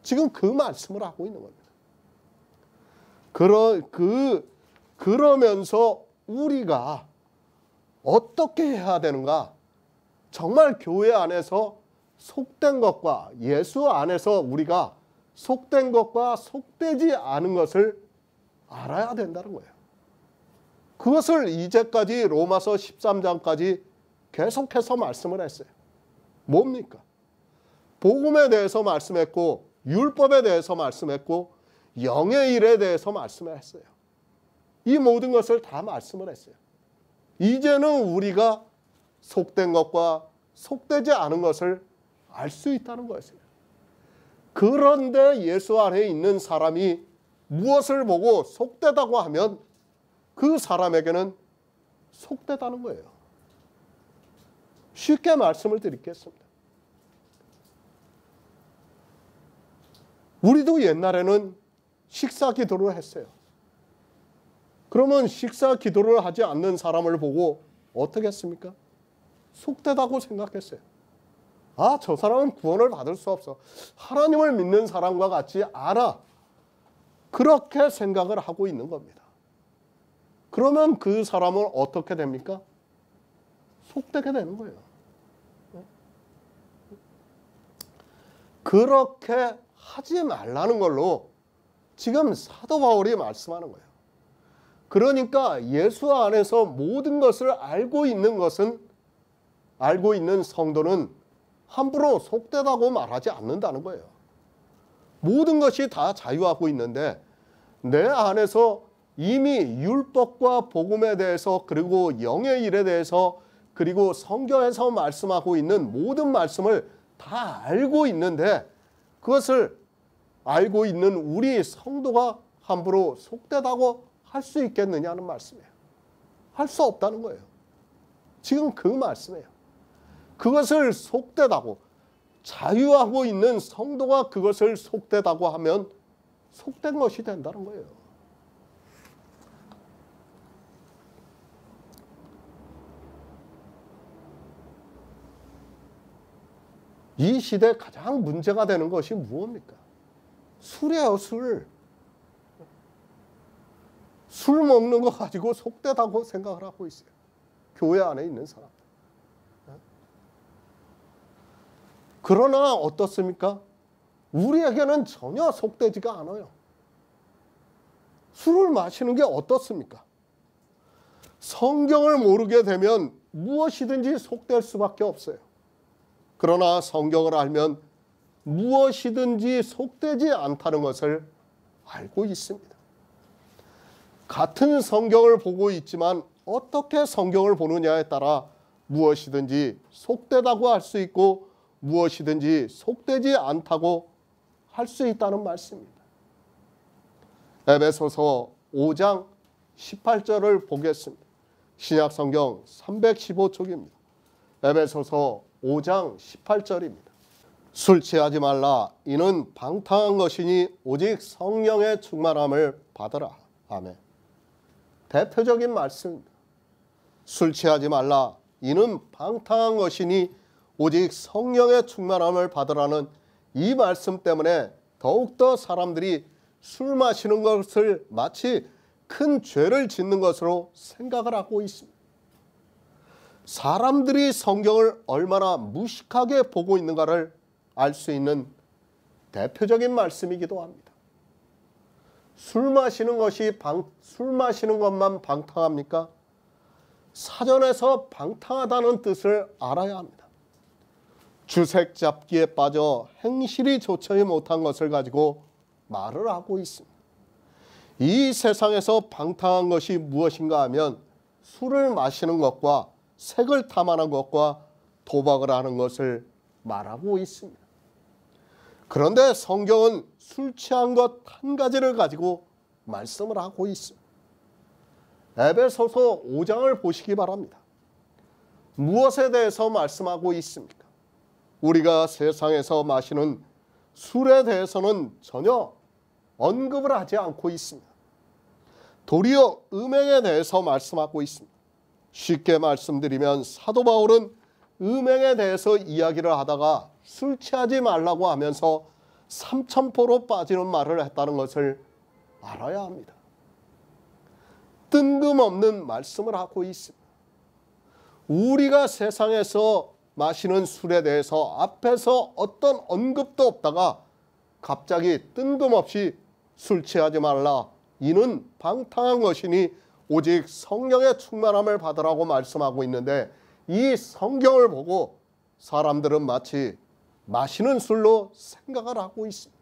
지금 그 말씀을 하고 있는 겁니다. 그러면서 우리가 어떻게 해야 되는가? 정말 교회 안에서 속된 것과 예수 안에서 우리가 속된 것과 속되지 않은 것을 알아야 된다는 거예요. 그것을 이제까지 로마서 13장까지 계속해서 말씀을 했어요. 뭡니까? 복음에 대해서 말씀했고 율법에 대해서 말씀했고 영의 일에 대해서 말씀을 했어요. 이 모든 것을 다 말씀을 했어요. 이제는 우리가 속된 것과 속되지 않은 것을 알 수 있다는 것이에요. 그런데 예수 안에 있는 사람이 무엇을 보고 속되다고 하면 그 사람에게는 속되다는 거예요. 쉽게 말씀을 드리겠습니다. 우리도 옛날에는 식사 기도를 했어요. 그러면 식사 기도를 하지 않는 사람을 보고 어떻게 했습니까? 속되다고 생각했어요. 아, 저 사람은 구원을 받을 수 없어. 하나님을 믿는 사람과 같지 않아. 그렇게 생각을 하고 있는 겁니다. 그러면 그 사람은 어떻게 됩니까? 속되게 되는 거예요. 그렇게 하지 말라는 걸로 지금 사도 바울이 말씀하는 거예요. 그러니까 예수 안에서 모든 것을 알고 있는 성도는 함부로 속되다고 말하지 않는다는 거예요. 모든 것이 다 자유하고 있는데 내 안에서 이미 율법과 복음에 대해서 그리고 영의 일에 대해서 그리고 성경에서 말씀하고 있는 모든 말씀을 다 알고 있는데 그것을 알고 있는 우리 성도가 함부로 속되다고 할 수 있겠느냐는 말씀이에요. 할 수 없다는 거예요. 지금 그 말씀이에요. 그것을 속되다고 자유하고 있는 성도가 그것을 속되다고 하면 속된 것이 된다는 거예요. 이 시대에 가장 문제가 되는 것이 무엇입니까? 술이에요, 술. 술 먹는 거 가지고 속되다고 생각을 하고 있어요. 교회 안에 있는 사람. 그러나 어떻습니까? 우리에게는 전혀 속되지가 않아요. 술을 마시는 게 어떻습니까? 성경을 모르게 되면 무엇이든지 속될 수밖에 없어요. 그러나 성경을 알면 무엇이든지 속되지 않다는 것을 알고 있습니다. 같은 성경을 보고 있지만 어떻게 성경을 보느냐에 따라 무엇이든지 속되다고 할 수 있고 무엇이든지 속되지 않다고 할 수 있다는 말씀입니다. 에베소서 5장 18절을 보겠습니다. 신약성경 315쪽입니다. 에베소서 5장 18절입니다. 술 취하지 말라. 이는 방탕한 것이니 오직 성령의 충만함을 받으라. 아멘. 대표적인 말씀입니다. 술 취하지 말라. 이는 방탕한 것이니 오직 성령의 충만함을 받으라는 이 말씀 때문에 더욱더 사람들이 술 마시는 것을 마치 큰 죄를 짓는 것으로 생각을 하고 있습니다. 사람들이 성경을 얼마나 무식하게 보고 있는가를 알 수 있는 대표적인 말씀이기도 합니다. 술 마시는 것만 방탕합니까? 사전에서 방탕하다는 뜻을 알아야 합니다. 주색 잡기에 빠져 행실이 좋지 못한 것을 가지고 말을 하고 있습니다. 이 세상에서 방탕한 것이 무엇인가 하면 술을 마시는 것과 색을 탐하는 것과 도박을 하는 것을 말하고 있습니다. 그런데 성경은 술 취한 것 한 가지를 가지고 말씀을 하고 있습니다. 에베소서 5장을 보시기 바랍니다. 무엇에 대해서 말씀하고 있습니까? 우리가 세상에서 마시는 술에 대해서는 전혀 언급을 하지 않고 있습니다. 도리어 음행에 대해서 말씀하고 있습니다. 쉽게 말씀드리면 사도 바울은 음행에 대해서 이야기를 하다가 술 취하지 말라고 하면서 삼천포로 빠지는 말을 했다는 것을 알아야 합니다. 뜬금없는 말씀을 하고 있습니다. 우리가 세상에서 마시는 술에 대해서 앞에서 어떤 언급도 없다가 갑자기 뜬금없이 술 취하지 말라. 이는 방탕한 것이니 오직 성령의 충만함을 받으라고 말씀하고 있는데 이 성경을 보고 사람들은 마치 마시는 술로 생각을 하고 있습니다.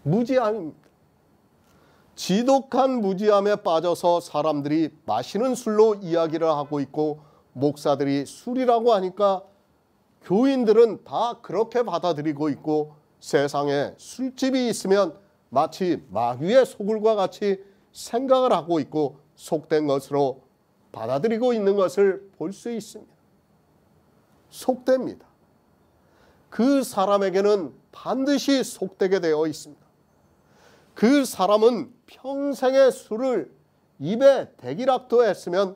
무지함입니다. 지독한 무지함에 빠져서 사람들이 마시는 술로 이야기를 하고 있고 목사들이 술이라고 하니까 교인들은 다 그렇게 받아들이고 있고 세상에 술집이 있으면 마치 마귀의 소굴과 같이 생각을 하고 있고 속된 것으로 받아들이고 있는 것을 볼 수 있습니다. 속됩니다. 그 사람에게는 반드시 속되게 되어 있습니다. 그 사람은 평생의 술을 입에 대기락도 했으면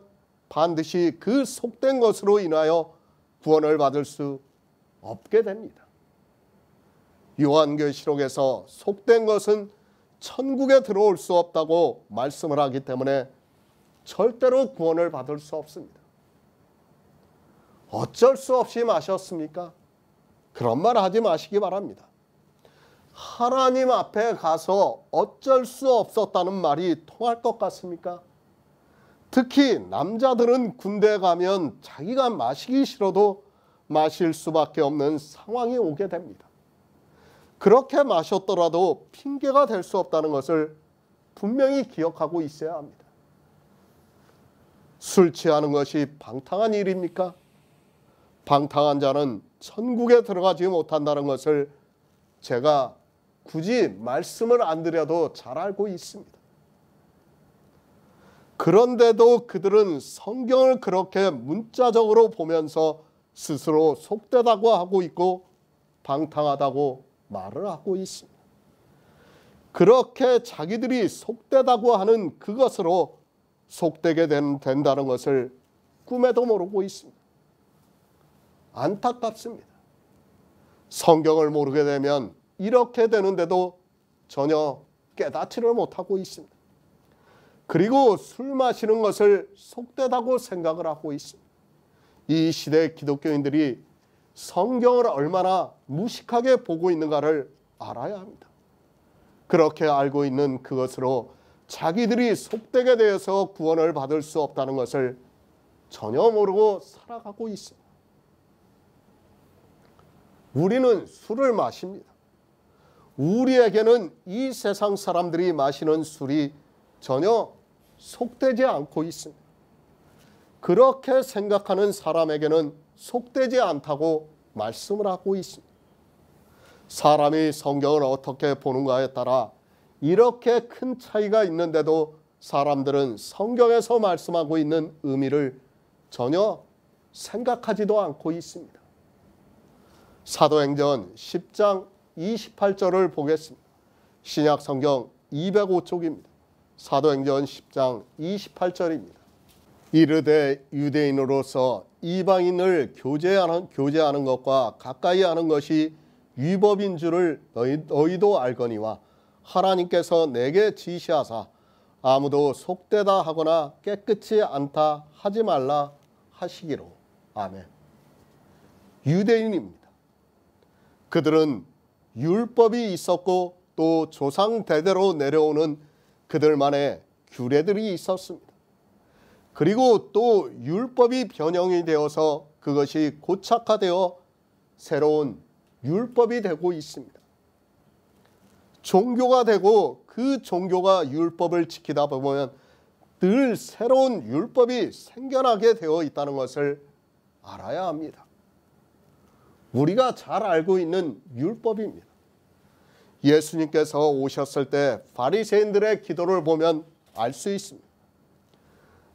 반드시 그 속된 것으로 인하여 구원을 받을 수 없게 됩니다. 요한계시록에서 속된 것은 천국에 들어올 수 없다고 말씀을 하기 때문에 절대로 구원을 받을 수 없습니다. 어쩔 수 없이 마셨습니까? 그런 말 하지 마시기 바랍니다. 하나님 앞에 가서 어쩔 수 없었다는 말이 통할 것 같습니까? 특히 남자들은 군대에 가면 자기가 마시기 싫어도 마실 수밖에 없는 상황이 오게 됩니다. 그렇게 마셨더라도 핑계가 될 수 없다는 것을 분명히 기억하고 있어야 합니다. 술 취하는 것이 방탕한 일입니까? 방탕한 자는 천국에 들어가지 못한다는 것을 제가 굳이 말씀을 안 드려도 잘 알고 있습니다. 그런데도 그들은 성경을 그렇게 문자적으로 보면서 스스로 속되다고 하고 있고 방탕하다고 말을 하고 있습니다. 그렇게 자기들이 속되다고 하는 그것으로 속되게 된다는 것을 꿈에도 모르고 있습니다. 안타깝습니다. 성경을 모르게 되면 이렇게 되는데도 전혀 깨닫지를 못하고 있습니다. 그리고 술 마시는 것을 속되다고 생각을 하고 있습니다. 이 시대 기독교인들이 성경을 얼마나 무식하게 보고 있는가를 알아야 합니다. 그렇게 알고 있는 그것으로 자기들이 속되게 되어서 구원을 받을 수 없다는 것을 전혀 모르고 살아가고 있습니다. 우리는 술을 마십니다. 우리에게는 이 세상 사람들이 마시는 술이 전혀 속되지 않고 있습니다. 그렇게 생각하는 사람에게는 속되지 않다고 말씀을 하고 있습니다. 사람이 성경을 어떻게 보는가에 따라 이렇게 큰 차이가 있는데도 사람들은 성경에서 말씀하고 있는 의미를 전혀 생각하지도 않고 있습니다. 사도행전 10장 28절을 보겠습니다. 신약 성경 205쪽입니다. 사도행전 10장 28절입니다. 이르되 유대인으로서 이방인을 교제하는 것과 가까이 하는 것이 위법인 줄을 너희도 알거니와 하나님께서 내게 지시하사 아무도 속되다 하거나 깨끗이 않다 하지 말라 하시기로. 아멘. 유대인입니다. 그들은 율법이 있었고 또 조상 대대로 내려오는 그들만의 규례들이 있었습니다. 그리고 또 율법이 변형이 되어서 그것이 고착화되어 새로운 율법이 되고 있습니다. 종교가 되고 그 종교가 율법을 지키다 보면 늘 새로운 율법이 생겨나게 되어 있다는 것을 알아야 합니다. 우리가 잘 알고 있는 율법입니다. 예수님께서 오셨을 때 바리새인들의 기도를 보면 알 수 있습니다.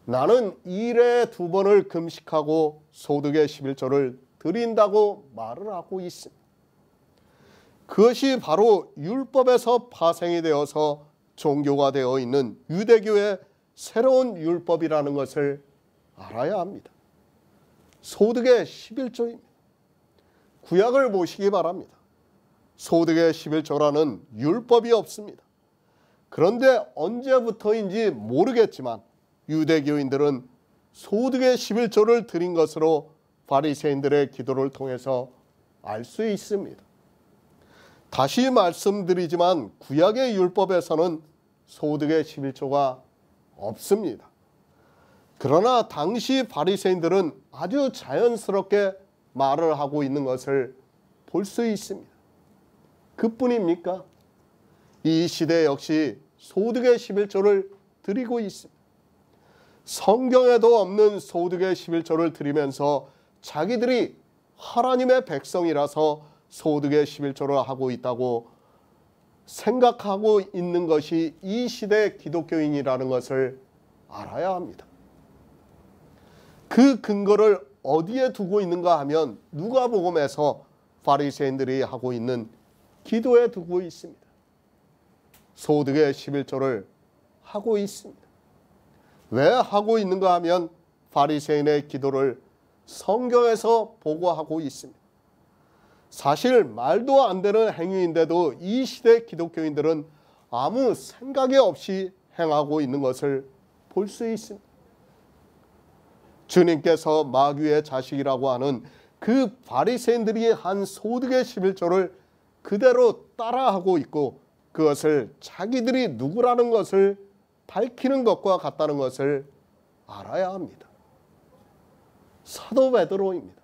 나는 일에 2번을 금식하고 소득의 11조를 드린다고 말을 하고 있습니다. 그것이 바로 율법에서 파생이 되어서 종교가 되어 있는 유대교의 새로운 율법이라는 것을 알아야 합니다. 소득의 11조입니다. 구약을 보시기 바랍니다. 소득의 11조라는 율법이 없습니다. 그런데 언제부터인지 모르겠지만 유대교인들은 소득의 11조를 드린 것으로 바리새인들의 기도를 통해서 알 수 있습니다. 다시 말씀드리지만 구약의 율법에서는 소득의 11조가 없습니다. 그러나 당시 바리새인들은 아주 자연스럽게 말을 하고 있는 것을 볼 수 있습니다. 그뿐입니까? 이 시대 역시 소득의 11조를 드리고 있습니다. 성경에도 없는 소득의 11조를 드리면서 자기들이 하나님의 백성이라서 소득의 11조를 하고 있다고 생각하고 있는 것이 이 시대 기독교인이라는 것을 알아야 합니다. 그 근거를 어디에 두고 있는가 하면 누가복음에서 바리새인들이 하고 있는 기도에 두고 있습니다. 소득의 11조를 하고 있습니다. 왜 하고 있는가 하면 바리새인의 기도를 성경에서 보고하고 있습니다. 사실 말도 안 되는 행위인데도 이 시대 기독교인들은 아무 생각이 없이 행하고 있는 것을 볼 수 있습니다. 주님께서 마귀의 자식이라고 하는 그 바리새인들이 한 소득의 11조를 그대로 따라하고 있고 그것을 자기들이 누구라는 것을 밝히는 것과 같다는 것을 알아야 합니다. 사도 베드로입니다.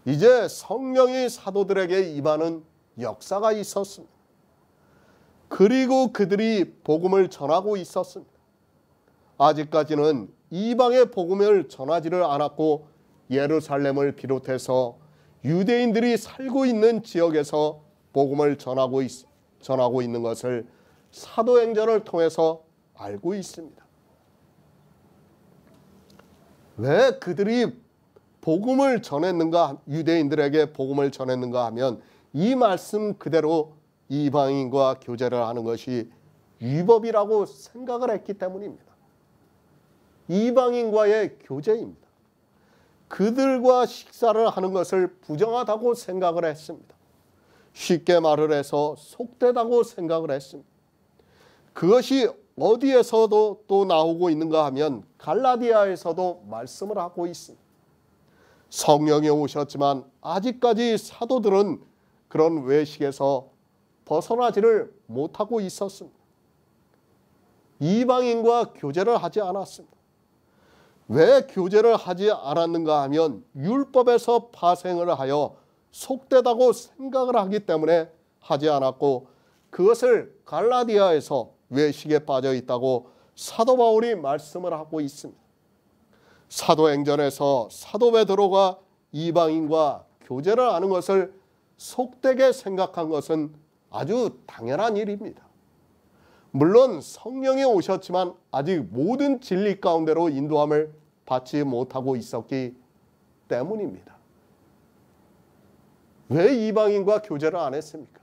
이제 성령이 사도들에게 임하는 역사가 있었습니다. 그리고 그들이 복음을 전하고 있었습니다. 아직까지는 이방의 복음을 전하지를 않았고 예루살렘을 비롯해서 유대인들이 살고 있는 지역에서 복음을 전하고 있는 것을 사도행전을 통해서 알고 있습니다. 왜 그들이 복음을 전했는가, 유대인들에게 복음을 전했는가 하면 이 말씀 그대로 이방인과 교제를 하는 것이 위법이라고 생각을 했기 때문입니다. 이방인과의 교제입니다. 그들과 식사를 하는 것을 부정하다고 생각을 했습니다. 쉽게 말을 해서 속되다고 생각을 했습니다. 그것이 어디에서도 또 나오고 있는가 하면 갈라디아에서도 말씀을 하고 있습니다. 성령이 오셨지만 아직까지 사도들은 그런 외식에서 벗어나지를 못하고 있었습니다. 이방인과 교제를 하지 않았습니다. 왜 교제를 하지 않았는가 하면 율법에서 파생을 하여 속되다고 생각을 하기 때문에 하지 않았고, 그것을 갈라디아에서 외식에 빠져 있다고 사도 바울이 말씀을 하고 있습니다. 사도행전에서 사도 베드로가 이방인과 교제를 하는 것을 속되게 생각한 것은 아주 당연한 일입니다. 물론 성령이 오셨지만 아직 모든 진리 가운데로 인도함을 받지 못하고 있었기 때문입니다. 왜 이방인과 교제를 안 했습니까?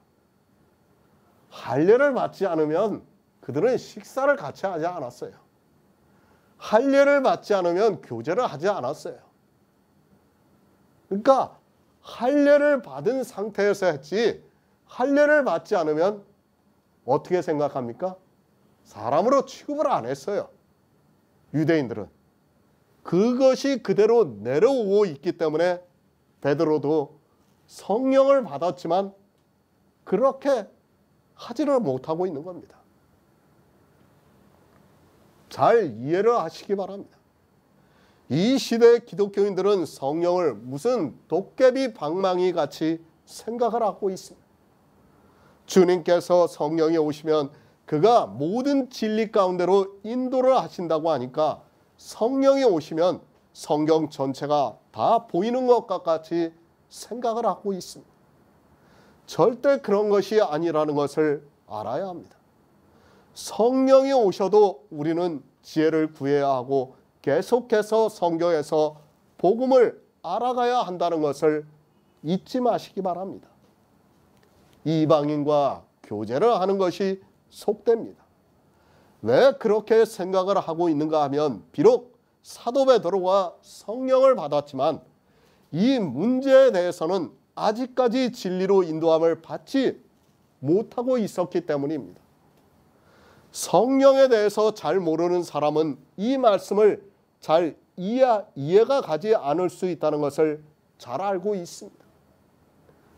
할례를 받지 않으면 그들은 식사를 같이 하지 않았어요. 할례를 받지 않으면 교제를 하지 않았어요. 그러니까 할례를 받은 상태에서 했지, 할례를 받지 않으면 어떻게 생각합니까? 사람으로 취급을 안 했어요. 유대인들은. 그것이 그대로 내려오고 있기 때문에 베드로도 성령을 받았지만 그렇게 하지를 못하고 있는 겁니다. 잘 이해를 하시기 바랍니다. 이 시대의 기독교인들은 성령을 무슨 도깨비 방망이 같이 생각을 하고 있습니다. 주님께서 성령이 오시면 그가 모든 진리 가운데로 인도를 하신다고 하니까 성령이 오시면 성경 전체가 다 보이는 것과 같이 생각을 하고 있습니다. 절대 그런 것이 아니라는 것을 알아야 합니다. 성령이 오셔도 우리는 지혜를 구해야 하고 계속해서 성경에서 복음을 알아가야 한다는 것을 잊지 마시기 바랍니다. 이방인과 교제를 하는 것이 속됩니다. 왜 그렇게 생각을 하고 있는가 하면 비록 사도 베드로가 성령을 받았지만 이 문제에 대해서는 아직까지 진리로 인도함을 받지 못하고 있었기 때문입니다. 성령에 대해서 잘 모르는 사람은 이 말씀을 잘 이해가 가지 않을 수 있다는 것을 잘 알고 있습니다.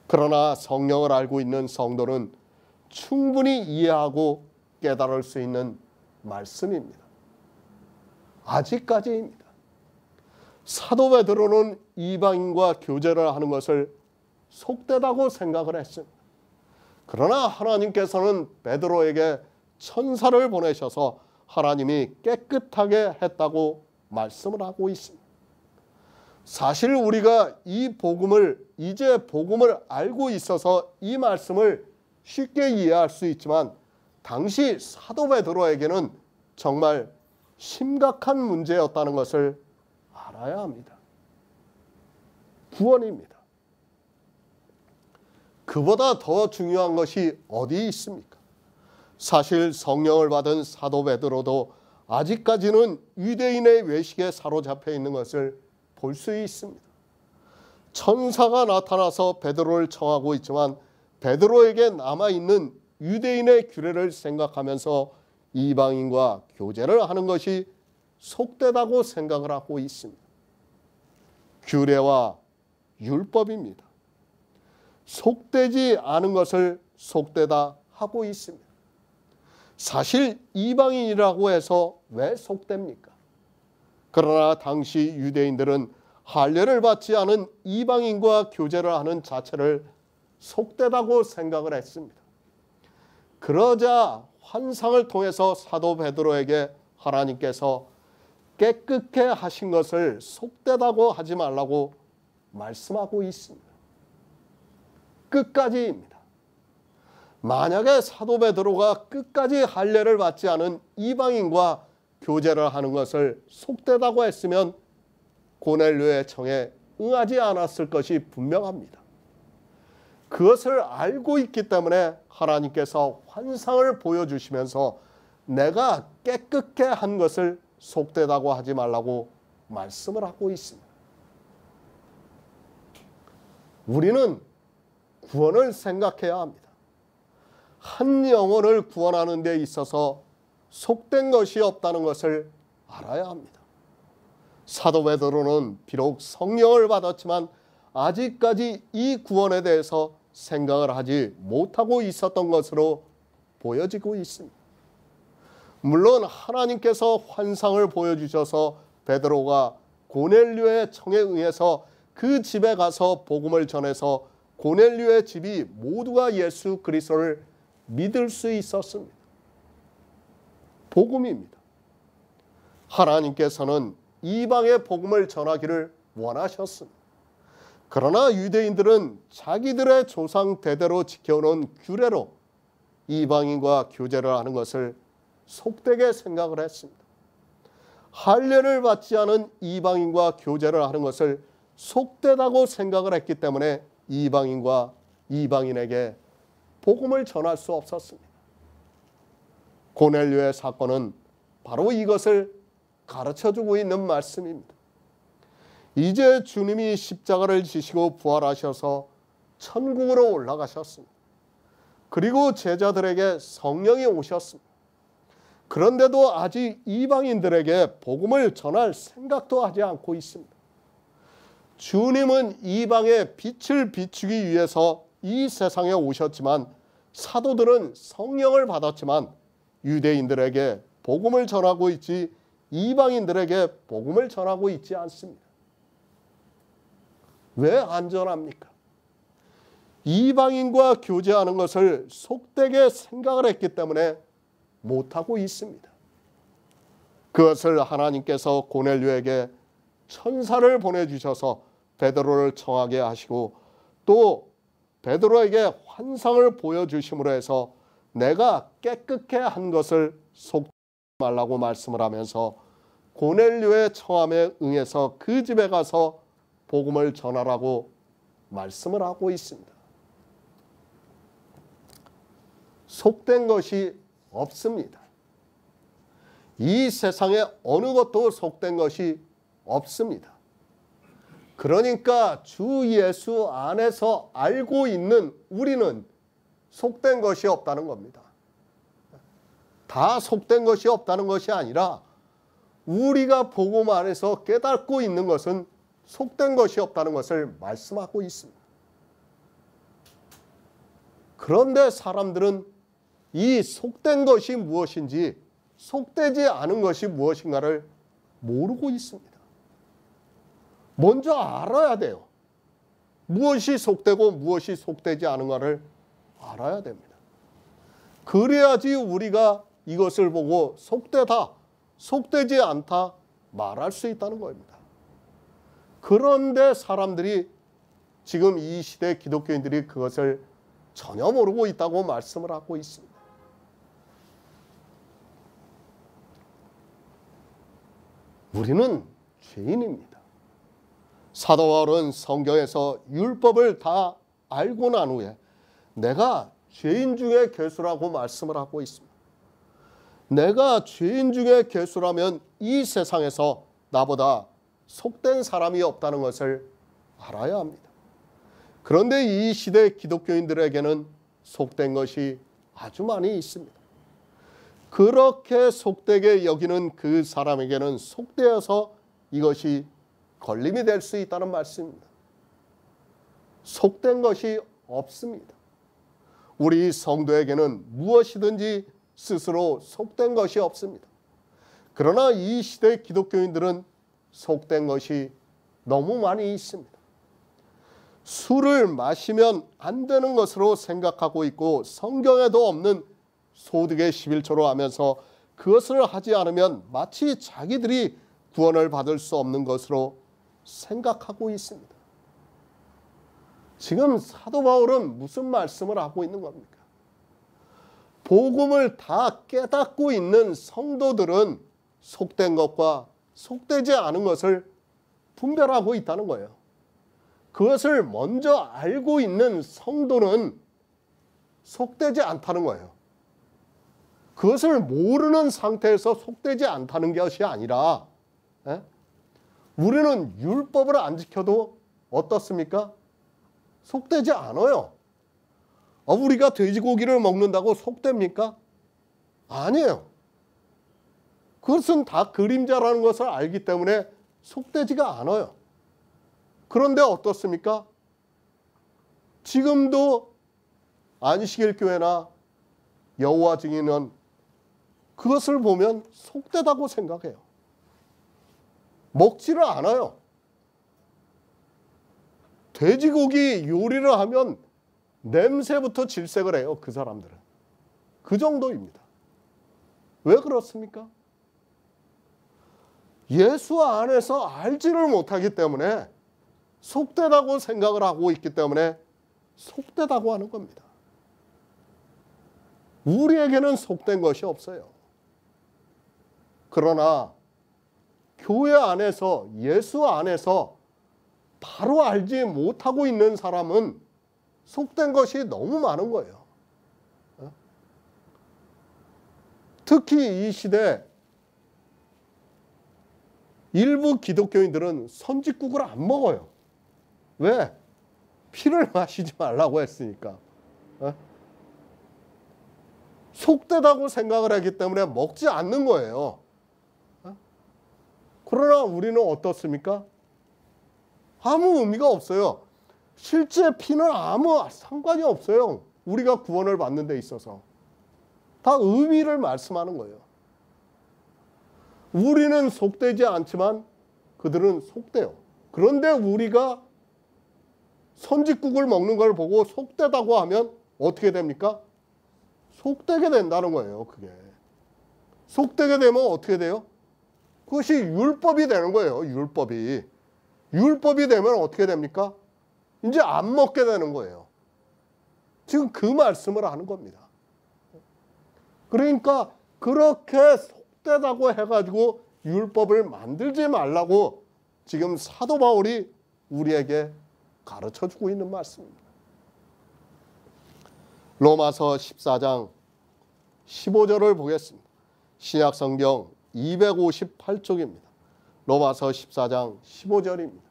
그러나 성령을 알고 있는 성도는 충분히 이해하고 깨달을 수 있는 말씀입니다. 아직까지입니다. 사도 베드로는 이방인과 교제를 하는 것을 속되다고 생각을 했습니다. 그러나 하나님께서는 베드로에게 천사를 보내셔서 하나님이 깨끗하게 했다고 말씀을 하고 있습니다. 사실 우리가 이제 복음을 알고 있어서 이 말씀을 쉽게 이해할 수 있지만 당시 사도 베드로에게는 정말 심각한 문제였다는 것을 알아야 합니다. 구원입니다. 그보다 더 중요한 것이 어디 있습니까? 사실 성령을 받은 사도 베드로도 아직까지는 유대인의 외식에 사로잡혀 있는 것을 볼 수 있습니다. 천사가 나타나서 베드로를 청하고 있지만 베드로에게 남아있는 유대인의 규례를 생각하면서 이방인과 교제를 하는 것이 속되다고 생각을 하고 있습니다. 규례와 율법입니다. 속되지 않은 것을 속되다 하고 있습니다. 사실 이방인이라고 해서 왜 속됩니까? 그러나 당시 유대인들은 할례를 받지 않은 이방인과 교제를 하는 자체를 속되다고 생각을 했습니다. 그러자 환상을 통해서 사도 베드로에게 하나님께서 깨끗게 하신 것을 속되다고 하지 말라고 말씀하고 있습니다. 끝까지입니다. 만약에 사도 베드로가 끝까지 할례를 받지 않은 이방인과 교제를 하는 것을 속되다고 했으면 고넬료의 청에 응하지 않았을 것이 분명합니다. 그것을 알고 있기 때문에 하나님께서 환상을 보여주시면서 내가 깨끗게 한 것을 속되다고 하지 말라고 말씀을 하고 있습니다. 우리는 구원을 생각해야 합니다. 한 영혼을 구원하는 데 있어서 속된 것이 없다는 것을 알아야 합니다. 사도 베드로는 비록 성령을 받았지만 아직까지 이 구원에 대해서 생각을 하지 못하고 있었던 것으로 보여지고 있습니다. 물론 하나님께서 환상을 보여주셔서 베드로가 고넬료의 청에 의해서 그 집에 가서 복음을 전해서 고넬료의 집이 모두가 예수 그리스도를 믿을 수 있었습니다. 복음입니다. 하나님께서는 이방의 복음을 전하기를 원하셨습니다. 그러나 유대인들은 자기들의 조상 대대로 지켜오는 규례로 이방인과 교제를 하는 것을 속되게 생각을 했습니다. 할례를 받지 않은 이방인과 교제를 하는 것을 속되다고 생각을 했기 때문에 이방인과 이방인에게 복음을 전할 수 없었습니다. 고넬료의 사건은 바로 이것을 가르쳐주고 있는 말씀입니다. 이제 주님이 십자가를 지시고 부활하셔서 천국으로 올라가셨습니다. 그리고 제자들에게 성령이 오셨습니다. 그런데도 아직 이방인들에게 복음을 전할 생각도 하지 않고 있습니다. 주님은 이방의 빛을 비추기 위해서 이 세상에 오셨지만 사도들은 성령을 받았지만 유대인들에게 복음을 전하고 있지 이방인들에게 복음을 전하고 있지 않습니다. 왜 안 전합니까? 이방인과 교제하는 것을 속되게 생각을 했기 때문에 못하고 있습니다. 그것을 하나님께서 고넬료에게 천사를 보내주셔서 베드로를 청하게 하시고 또 베드로에게 환상을 보여주심으로 해서 내가 깨끗게 한 것을 속지 말라고 말씀을 하면서 고넬료의 청함에 응해서 그 집에 가서 복음을 전하라고 말씀을 하고 있습니다. 속된 것이 없습니다. 이 세상에 어느 것도 속된 것이 없습니다. 그러니까 주 예수 안에서 알고 있는 우리는 속된 것이 없다는 겁니다. 다 속된 것이 없다는 것이 아니라 우리가 복음 안에서 깨닫고 있는 것은 속된 것이 없다는 것을 말씀하고 있습니다. 그런데 사람들은 이 속된 것이 무엇인지 속되지 않은 것이 무엇인가를 모르고 있습니다. 먼저 알아야 돼요. 무엇이 속되고 무엇이 속되지 않은가를 알아야 됩니다. 그래야지 우리가 이것을 보고 속되다, 속되지 않다 말할 수 있다는 겁니다. 그런데 사람들이 지금 이 시대 기독교인들이 그것을 전혀 모르고 있다고 말씀을 하고 있습니다. 우리는 죄인입니다. 사도 바울은 성경에서 율법을 다 알고 난 후에 내가 죄인 중에 괴수라고 말씀을 하고 있습니다. 내가 죄인 중에 괴수라면 이 세상에서 나보다 속된 사람이 없다는 것을 알아야 합니다. 그런데 이 시대 기독교인들에게는 속된 것이 아주 많이 있습니다. 그렇게 속되게 여기는 그 사람에게는 속되어서 이것이 걸림이 될 수 있다는 말씀입니다. 속된 것이 없습니다. 우리 성도에게는 무엇이든지 스스로 속된 것이 없습니다. 그러나 이 시대 기독교인들은 속된 것이 너무 많이 있습니다. 술을 마시면 안 되는 것으로 생각하고 있고 성경에도 없는 소득의 11조로 하면서 그것을 하지 않으면 마치 자기들이 구원을 받을 수 없는 것으로 생각하고 있습니다. 지금 사도 바울은 무슨 말씀을 하고 있는 겁니까? 복음을 다 깨닫고 있는 성도들은 속된 것과 속되지 않은 것을 분별하고 있다는 거예요. 그것을 먼저 알고 있는 성도는 속되지 않다는 거예요. 그것을 모르는 상태에서 속되지 않다는 것이 아니라 우리는 율법을 안 지켜도 어떻습니까? 속되지 않아요. 우리가 돼지고기를 먹는다고 속됩니까? 아니에요. 그것은 다 그림자라는 것을 알기 때문에 속되지가 않아요. 그런데 어떻습니까? 지금도 안식일 교회나 여호와 증인은 그것을 보면 속되다고 생각해요. 먹지를 않아요. 돼지고기 요리를 하면 냄새부터 질색을 해요. 그 사람들은. 그 정도입니다. 왜 그렇습니까? 예수 안에서 알지를 못하기 때문에 속되다고 생각을 하고 있기 때문에 속되다고 하는 겁니다. 우리에게는 속된 것이 없어요. 그러나 교회 안에서 예수 안에서 바로 알지 못하고 있는 사람은 속된 것이 너무 많은 거예요. 특히 이 시대 일부 기독교인들은 선짓국을 안 먹어요. 왜? 피를 마시지 말라고 했으니까. 속되다고 생각을 하기 때문에 먹지 않는 거예요. 그러나 우리는 어떻습니까? 아무 의미가 없어요. 실제 피는 아무 상관이 없어요. 우리가 구원을 받는 데 있어서. 다 의미를 말씀하는 거예요. 우리는 속되지 않지만 그들은 속돼요. 그런데 우리가 선짓국을 먹는 걸 보고 속되다고 하면 어떻게 됩니까? 속되게 된다는 거예요. 그게. 속되게 되면 어떻게 돼요? 그것이 율법이 되는 거예요. 율법이. 율법이 되면 어떻게 됩니까? 이제 안 먹게 되는 거예요. 지금 그 말씀을 하는 겁니다. 그러니까 그렇게 속되다고 해가지고 율법을 만들지 말라고 지금 사도 바울이 우리에게 가르쳐주고 있는 말씀입니다. 로마서 14장 15절을 보겠습니다. 신약성경 258쪽입니다. 로마서 14장 15절입니다.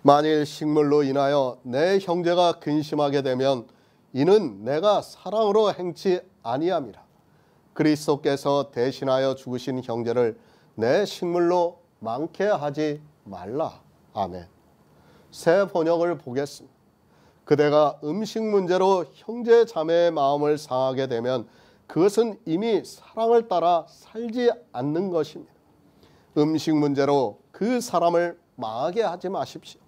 만일 식물로 인하여 내 형제가 근심하게 되면 이는 내가 사랑으로 행치 아니함이라. 그리스도께서 대신하여 죽으신 형제를 내 식물로 많게 하지 말라. 아멘. 새 번역을 보겠습니다. 그대가 음식 문제로 형제 자매의 마음을 상하게 되면 그것은 이미 사랑을 따라 살지 않는 것입니다. 음식 문제로 그 사람을 망하게 하지 마십시오.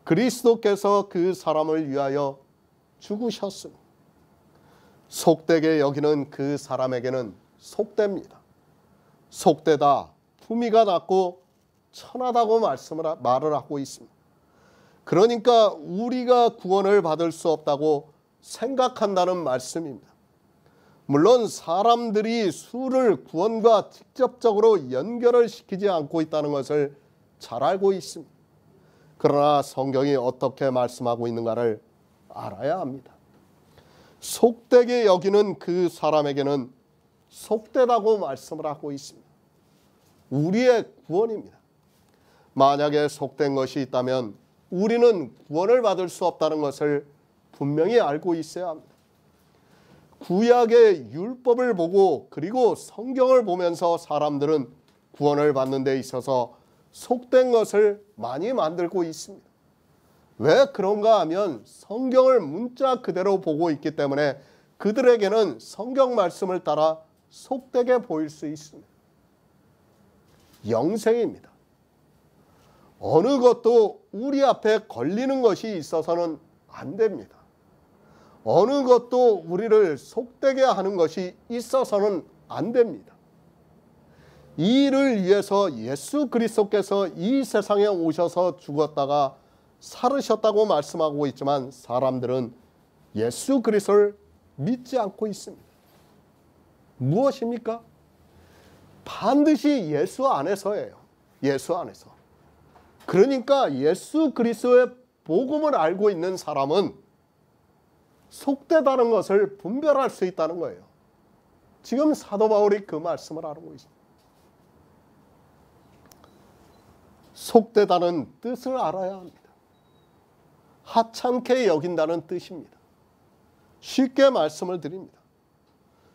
그리스도께서 그 사람을 위하여 죽으셨습니다. 속되게 여기는 그 사람에게는 속됩니다. 속되다, 품위가 낮고 천하다고 말을 하고 있습니다. 그러니까 우리가 구원을 받을 수 없다고 생각한다는 말씀입니다. 물론 사람들이 술을 구원과 직접적으로 연결을 시키지 않고 있다는 것을 잘 알고 있습니다. 그러나 성경이 어떻게 말씀하고 있는가를 알아야 합니다. 속되게 여기는 그 사람에게는 속되다고 말씀을 하고 있습니다. 우리의 구원입니다. 만약에 속된 것이 있다면 우리는 구원을 받을 수 없다는 것을 분명히 알고 있어야 합니다. 구약의 율법을 보고 그리고 성경을 보면서 사람들은 구원을 받는 데 있어서 속된 것을 많이 만들고 있습니다. 왜 그런가 하면 성경을 문자 그대로 보고 있기 때문에 그들에게는 성경 말씀을 따라 속되게 보일 수 있습니다. 영생입니다. 어느 것도 우리 앞에 걸리는 것이 있어서는 안 됩니다. 어느 것도 우리를 속되게 하는 것이 있어서는 안 됩니다. 이 일을 위해서 예수 그리스도께서 이 세상에 오셔서 죽었다가 살으셨다고 말씀하고 있지만 사람들은 예수 그리스도를 믿지 않고 있습니다. 무엇입니까? 반드시 예수 안에서예요. 예수 안에서. 그러니까 예수 그리스도의 복음을 알고 있는 사람은 속되다는 것을 분별할 수 있다는 거예요. 지금 사도 바울이 그 말씀을 하고 있습니다. 속되다는 뜻을 알아야 합니다. 하찮게 여긴다는 뜻입니다. 쉽게 말씀을 드립니다.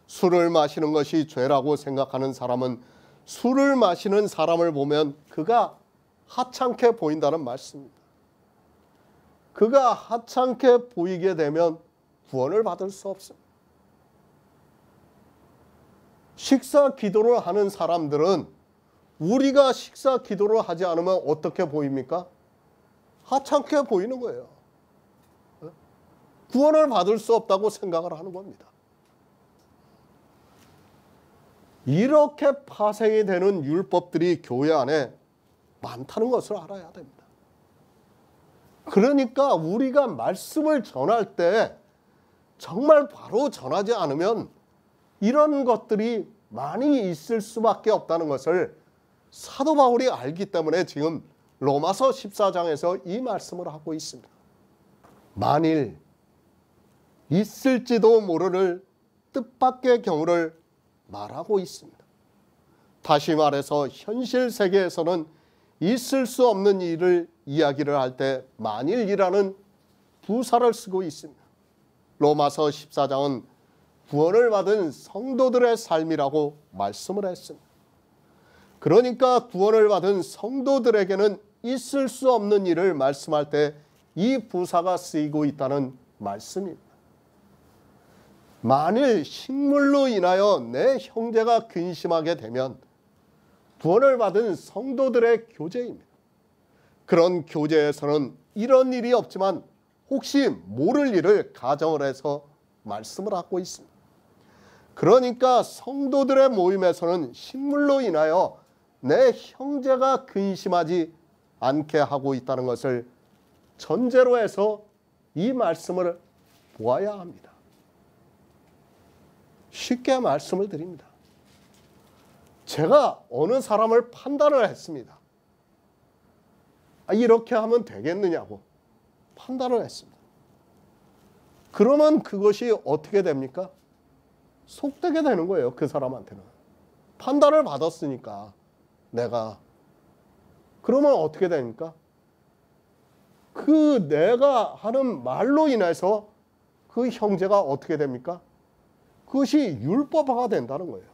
술을 마시는 것이 죄라고 생각하는 사람은 술을 마시는 사람을 보면 그가 하찮게 보인다는 말씀입니다. 그가 하찮게 보이게 되면 구원을 받을 수 없습니다. 식사 기도를 하는 사람들은 우리가 식사 기도를 하지 않으면 어떻게 보입니까? 하찮게 보이는 거예요. 구원을 받을 수 없다고 생각을 하는 겁니다. 이렇게 파생이 되는 율법들이 교회 안에 많다는 것을 알아야 됩니다. 그러니까 우리가 말씀을 전할 때 정말 바로 전하지 않으면 이런 것들이 많이 있을 수밖에 없다는 것을 사도 바울이 알기 때문에 지금 로마서 14장에서 이 말씀을 하고 있습니다. 만일 있을지도 모를 뜻밖의 경우를 말하고 있습니다. 다시 말해서 현실 세계에서는 있을 수 없는 일을 이야기를 할 때 만일이라는 부사를 쓰고 있습니다. 로마서 14장은 구원을 받은 성도들의 삶이라고 말씀을 했습니다. 그러니까 구원을 받은 성도들에게는 있을 수 없는 일을 말씀할 때 이 부사가 쓰이고 있다는 말씀입니다. 만일 식물로 인하여 내 형제가 근심하게 되면 구원을 받은 성도들의 교제입니다. 그런 교제에서는 이런 일이 없지만 혹시 모를 일을 가정을 해서 말씀을 하고 있습니다. 그러니까 성도들의 모임에서는 식물로 인하여 내 형제가 근심하지 않게 하고 있다는 것을 전제로 해서 이 말씀을 보아야 합니다. 쉽게 말씀을 드립니다. 제가 어느 사람을 판단을 했습니다. 이렇게 하면 되겠느냐고 판단을 했습니다. 그러면 그것이 어떻게 됩니까? 속되게 되는 거예요. 그 사람한테는. 판단을 받았으니까 내가. 그러면 어떻게 됩니까? 그 내가 하는 말로 인해서 그 형제가 어떻게 됩니까? 그것이 율법화가 된다는 거예요.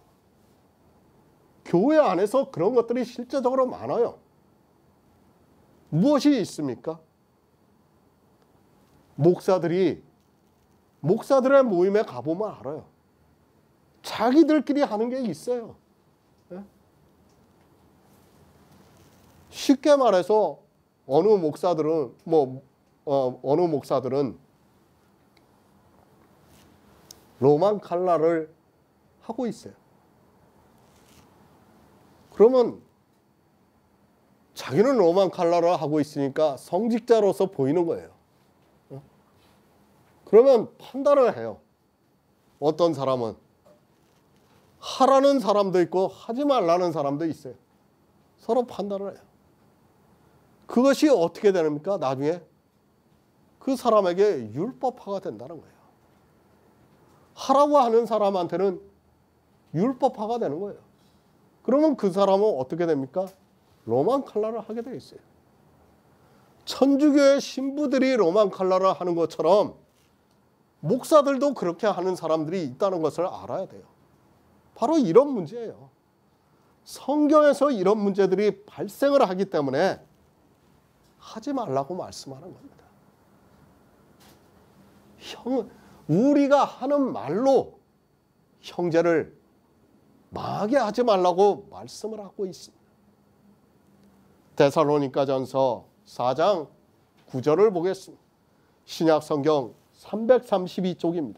교회 안에서 그런 것들이 실제적으로 많아요. 무엇이 있습니까? 목사들의 모임에 가보면 알아요. 자기들끼리 하는 게 있어요. 쉽게 말해서 어느 목사들은 로만 칼라를 하고 있어요. 그러면 자기는 로만 칼라를 하고 있으니까 성직자로서 보이는 거예요. 그러면 판단을 해요. 어떤 사람은 하라는 사람도 있고 하지 말라는 사람도 있어요. 서로 판단을 해요. 그것이 어떻게 됩니까? 나중에 그 사람에게 율법화가 된다는 거예요. 하라고 하는 사람한테는 율법화가 되는 거예요. 그러면 그 사람은 어떻게 됩니까? 로만 칼라를 하게 되어 있어요. 천주교의 신부들이 로만 칼라를 하는 것처럼 목사들도 그렇게 하는 사람들이 있다는 것을 알아야 돼요. 바로 이런 문제예요. 성경에서 이런 문제들이 발생을 하기 때문에 하지 말라고 말씀하는 겁니다. 우리가 하는 말로 형제를 망하게 하지 말라고 말씀을 하고 있습니다. 데살로니가전서 4장 9절을 보겠습니다. 신약 성경 332쪽입니다.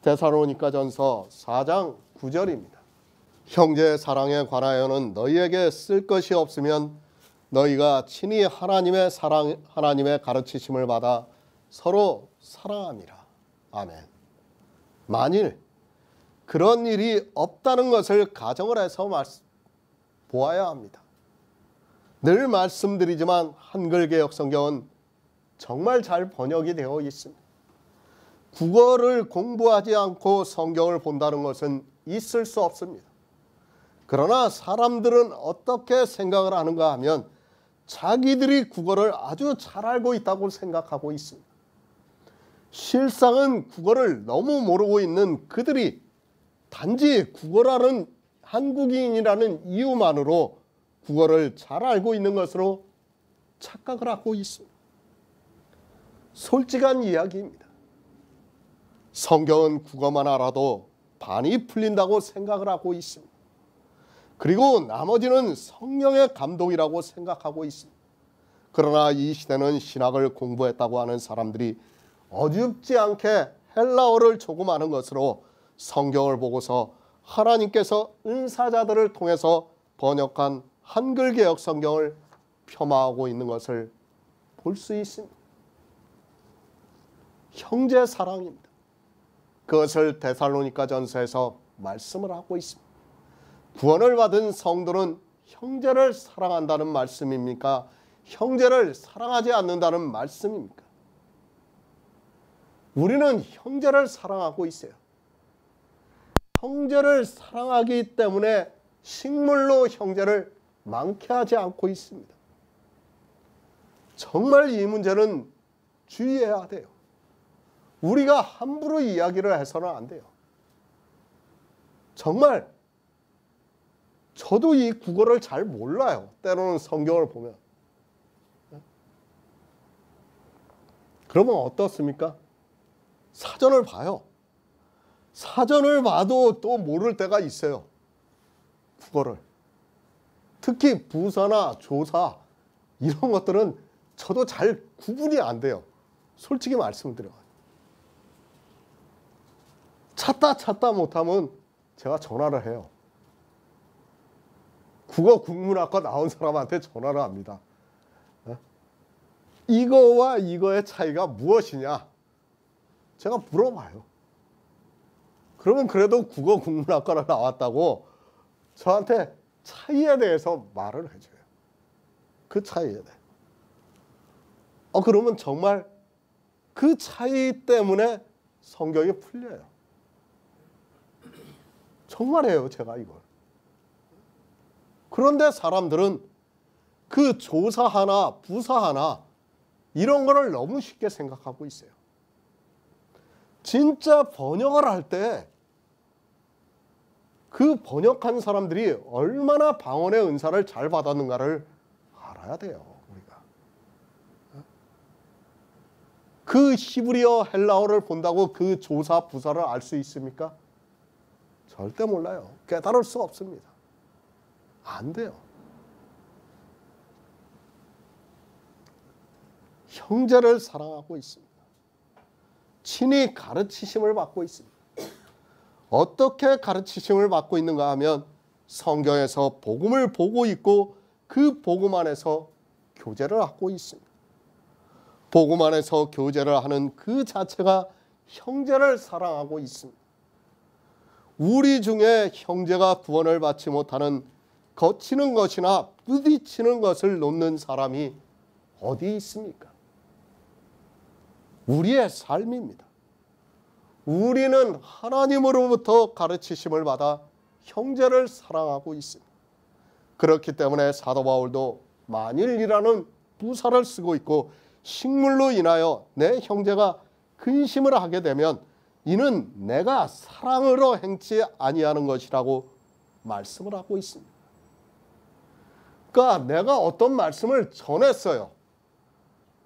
데살로니가전서 4장 9절입니다. 형제 사랑에 관하여는 너희에게 쓸 것이 없으면 너희가 친히 하나님의 가르치심을 받아 서로 사랑함이라. 아멘. 만일 그런 일이 없다는 것을 가정을 해서 보아야 합니다. 늘 말씀드리지만 한글개혁 성경은 정말 잘 번역이 되어 있습니다. 국어를 공부하지 않고 성경을 본다는 것은 있을 수 없습니다. 그러나 사람들은 어떻게 생각을 하는가 하면 자기들이 국어를 아주 잘 알고 있다고 생각하고 있습니다. 실상은 국어를 너무 모르고 있는 그들이 단지 국어라는 한국인이라는 이유만으로 국어를 잘 알고 있는 것으로 착각을 하고 있습니다. 솔직한 이야기입니다. 성경은 국어만 알아도 반이 풀린다고 생각을 하고 있습니다. 그리고 나머지는 성령의 감동이라고 생각하고 있습니다. 그러나 이 시대는 신학을 공부했다고 하는 사람들이 어줍지 않게 헬라어를 조금 아는 것으로 성경을 보고서 하나님께서 은사자들을 통해서 번역한 한글개혁 성경을 폄하하고 있는 것을 볼 수 있습니다. 형제 사랑입니다. 그것을 데살로니가전서에서 말씀을 하고 있습니다. 구원을 받은 성도는 형제를 사랑한다는 말씀입니까? 형제를 사랑하지 않는다는 말씀입니까? 우리는 형제를 사랑하고 있어요. 형제를 사랑하기 때문에 식물로 형제를 망케하지 않고 있습니다. 정말 이 문제는 주의해야 돼요. 우리가 함부로 이야기를 해서는 안 돼요. 정말 저도 이 국어를 잘 몰라요. 때로는 성경을 보면. 그러면 어떻습니까? 사전을 봐요. 사전을 봐도 또 모를 때가 있어요. 국어를. 특히 부사나 조사 이런 것들은 저도 잘 구분이 안 돼요. 솔직히 말씀드려요. 찾다 못하면 제가 전화를 해요. 국어 국문학과 나온 사람한테 전화를 합니다. 이거와 이거의 차이가 무엇이냐? 제가 물어봐요. 그러면 그래도 국어 국문학과를 나왔다고 저한테 차이에 대해서 말을 해줘요. 그 차이에 대해. 그러면 정말 그 차이 때문에 성경이 풀려요. 정말이에요, 제가 이걸. 그런데 사람들은 그 조사 하나, 부사 하나 이런 거를 너무 쉽게 생각하고 있어요. 진짜 번역을 할 때 그 번역한 사람들이 얼마나 방언의 은사를 잘 받았는가를 알아야 돼요, 우리가. 그 히브리어, 헬라어를 본다고 그 조사, 부사를 알 수 있습니까? 절대 몰라요. 깨달을 수 없습니다. 안 돼요. 형제를 사랑하고 있습니다. 친히 가르치심을 받고 있습니다. 어떻게 가르치심을 받고 있는가 하면 성경에서 복음을 보고 있고 그 복음 안에서 교제를 하고 있습니다. 복음 안에서 교제를 하는 그 자체가 형제를 사랑하고 있습니다. 우리 중에 형제가 구원을 받지 못하는 거치는 것이나 부딪히는 것을 놓는 사람이 어디 있습니까? 우리의 삶입니다. 우리는 하나님으로부터 가르치심을 받아 형제를 사랑하고 있습니다. 그렇기 때문에 사도 바울도 만일이라는 부사를 쓰고 있고 식물로 인하여 내 형제가 근심을 하게 되면 이는 내가 사랑으로 행치 아니하는 것이라고 말씀을 하고 있습니다. 그러니까 내가 어떤 말씀을 전했어요.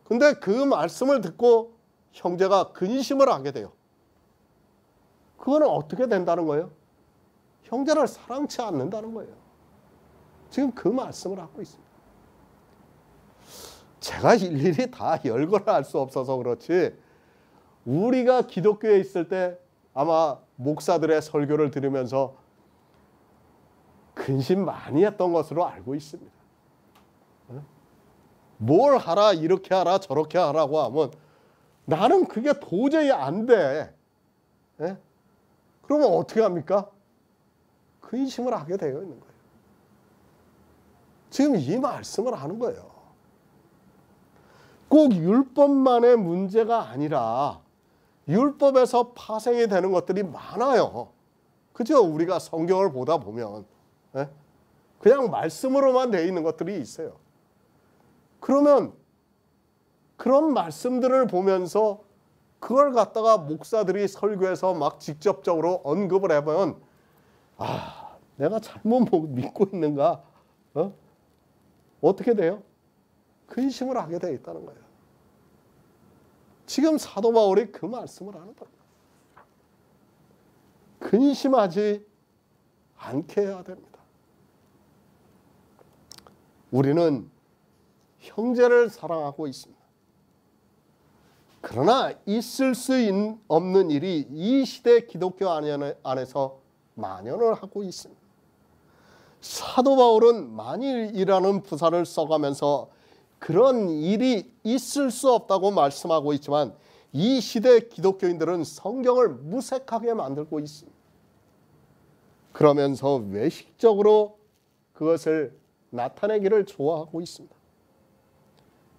근데 그 말씀을 듣고 형제가 근심을 하게 돼요. 그거는 어떻게 된다는 거예요? 형제를 사랑치 않는다는 거예요. 지금 그 말씀을 하고 있습니다. 제가 일일이 다 열거를 할 수 없어서 그렇지, 우리가 기독교에 있을 때 아마 목사들의 설교를 들으면서 근심 많이 했던 것으로 알고 있습니다. 뭘 하라, 이렇게 하라, 저렇게 하라고 하면 나는 그게 도저히 안 돼. 그러면 어떻게 합니까? 근심을 하게 되어 있는 거예요. 지금 이 말씀을 하는 거예요. 꼭 율법만의 문제가 아니라 율법에서 파생이 되는 것들이 많아요. 그죠? 우리가 성경을 보다 보면 그냥 말씀으로만 되어 있는 것들이 있어요. 그러면 그런 말씀들을 보면서 그걸 갖다가 목사들이 설교에서 막 직접적으로 언급을 해보면 내가 잘못 믿고 있는가? 어떻게 돼요? 근심을 하게 되어 있다는 거예요. 지금 사도 바울이 그 말씀을 하는 겁니다. 근심하지 않게 해야 됩니다. 우리는 형제를 사랑하고 있습니다. 그러나 있을 수 없는 일이 이 시대 기독교 안에서 만연을 하고 있습니다. 사도 바울은 만일이라는 부사를 써가면서 그런 일이 있을 수 없다고 말씀하고 있지만 이 시대 기독교인들은 성경을 무색하게 만들고 있습니다. 그러면서 외식적으로 그것을 나타내기를 좋아하고 있습니다.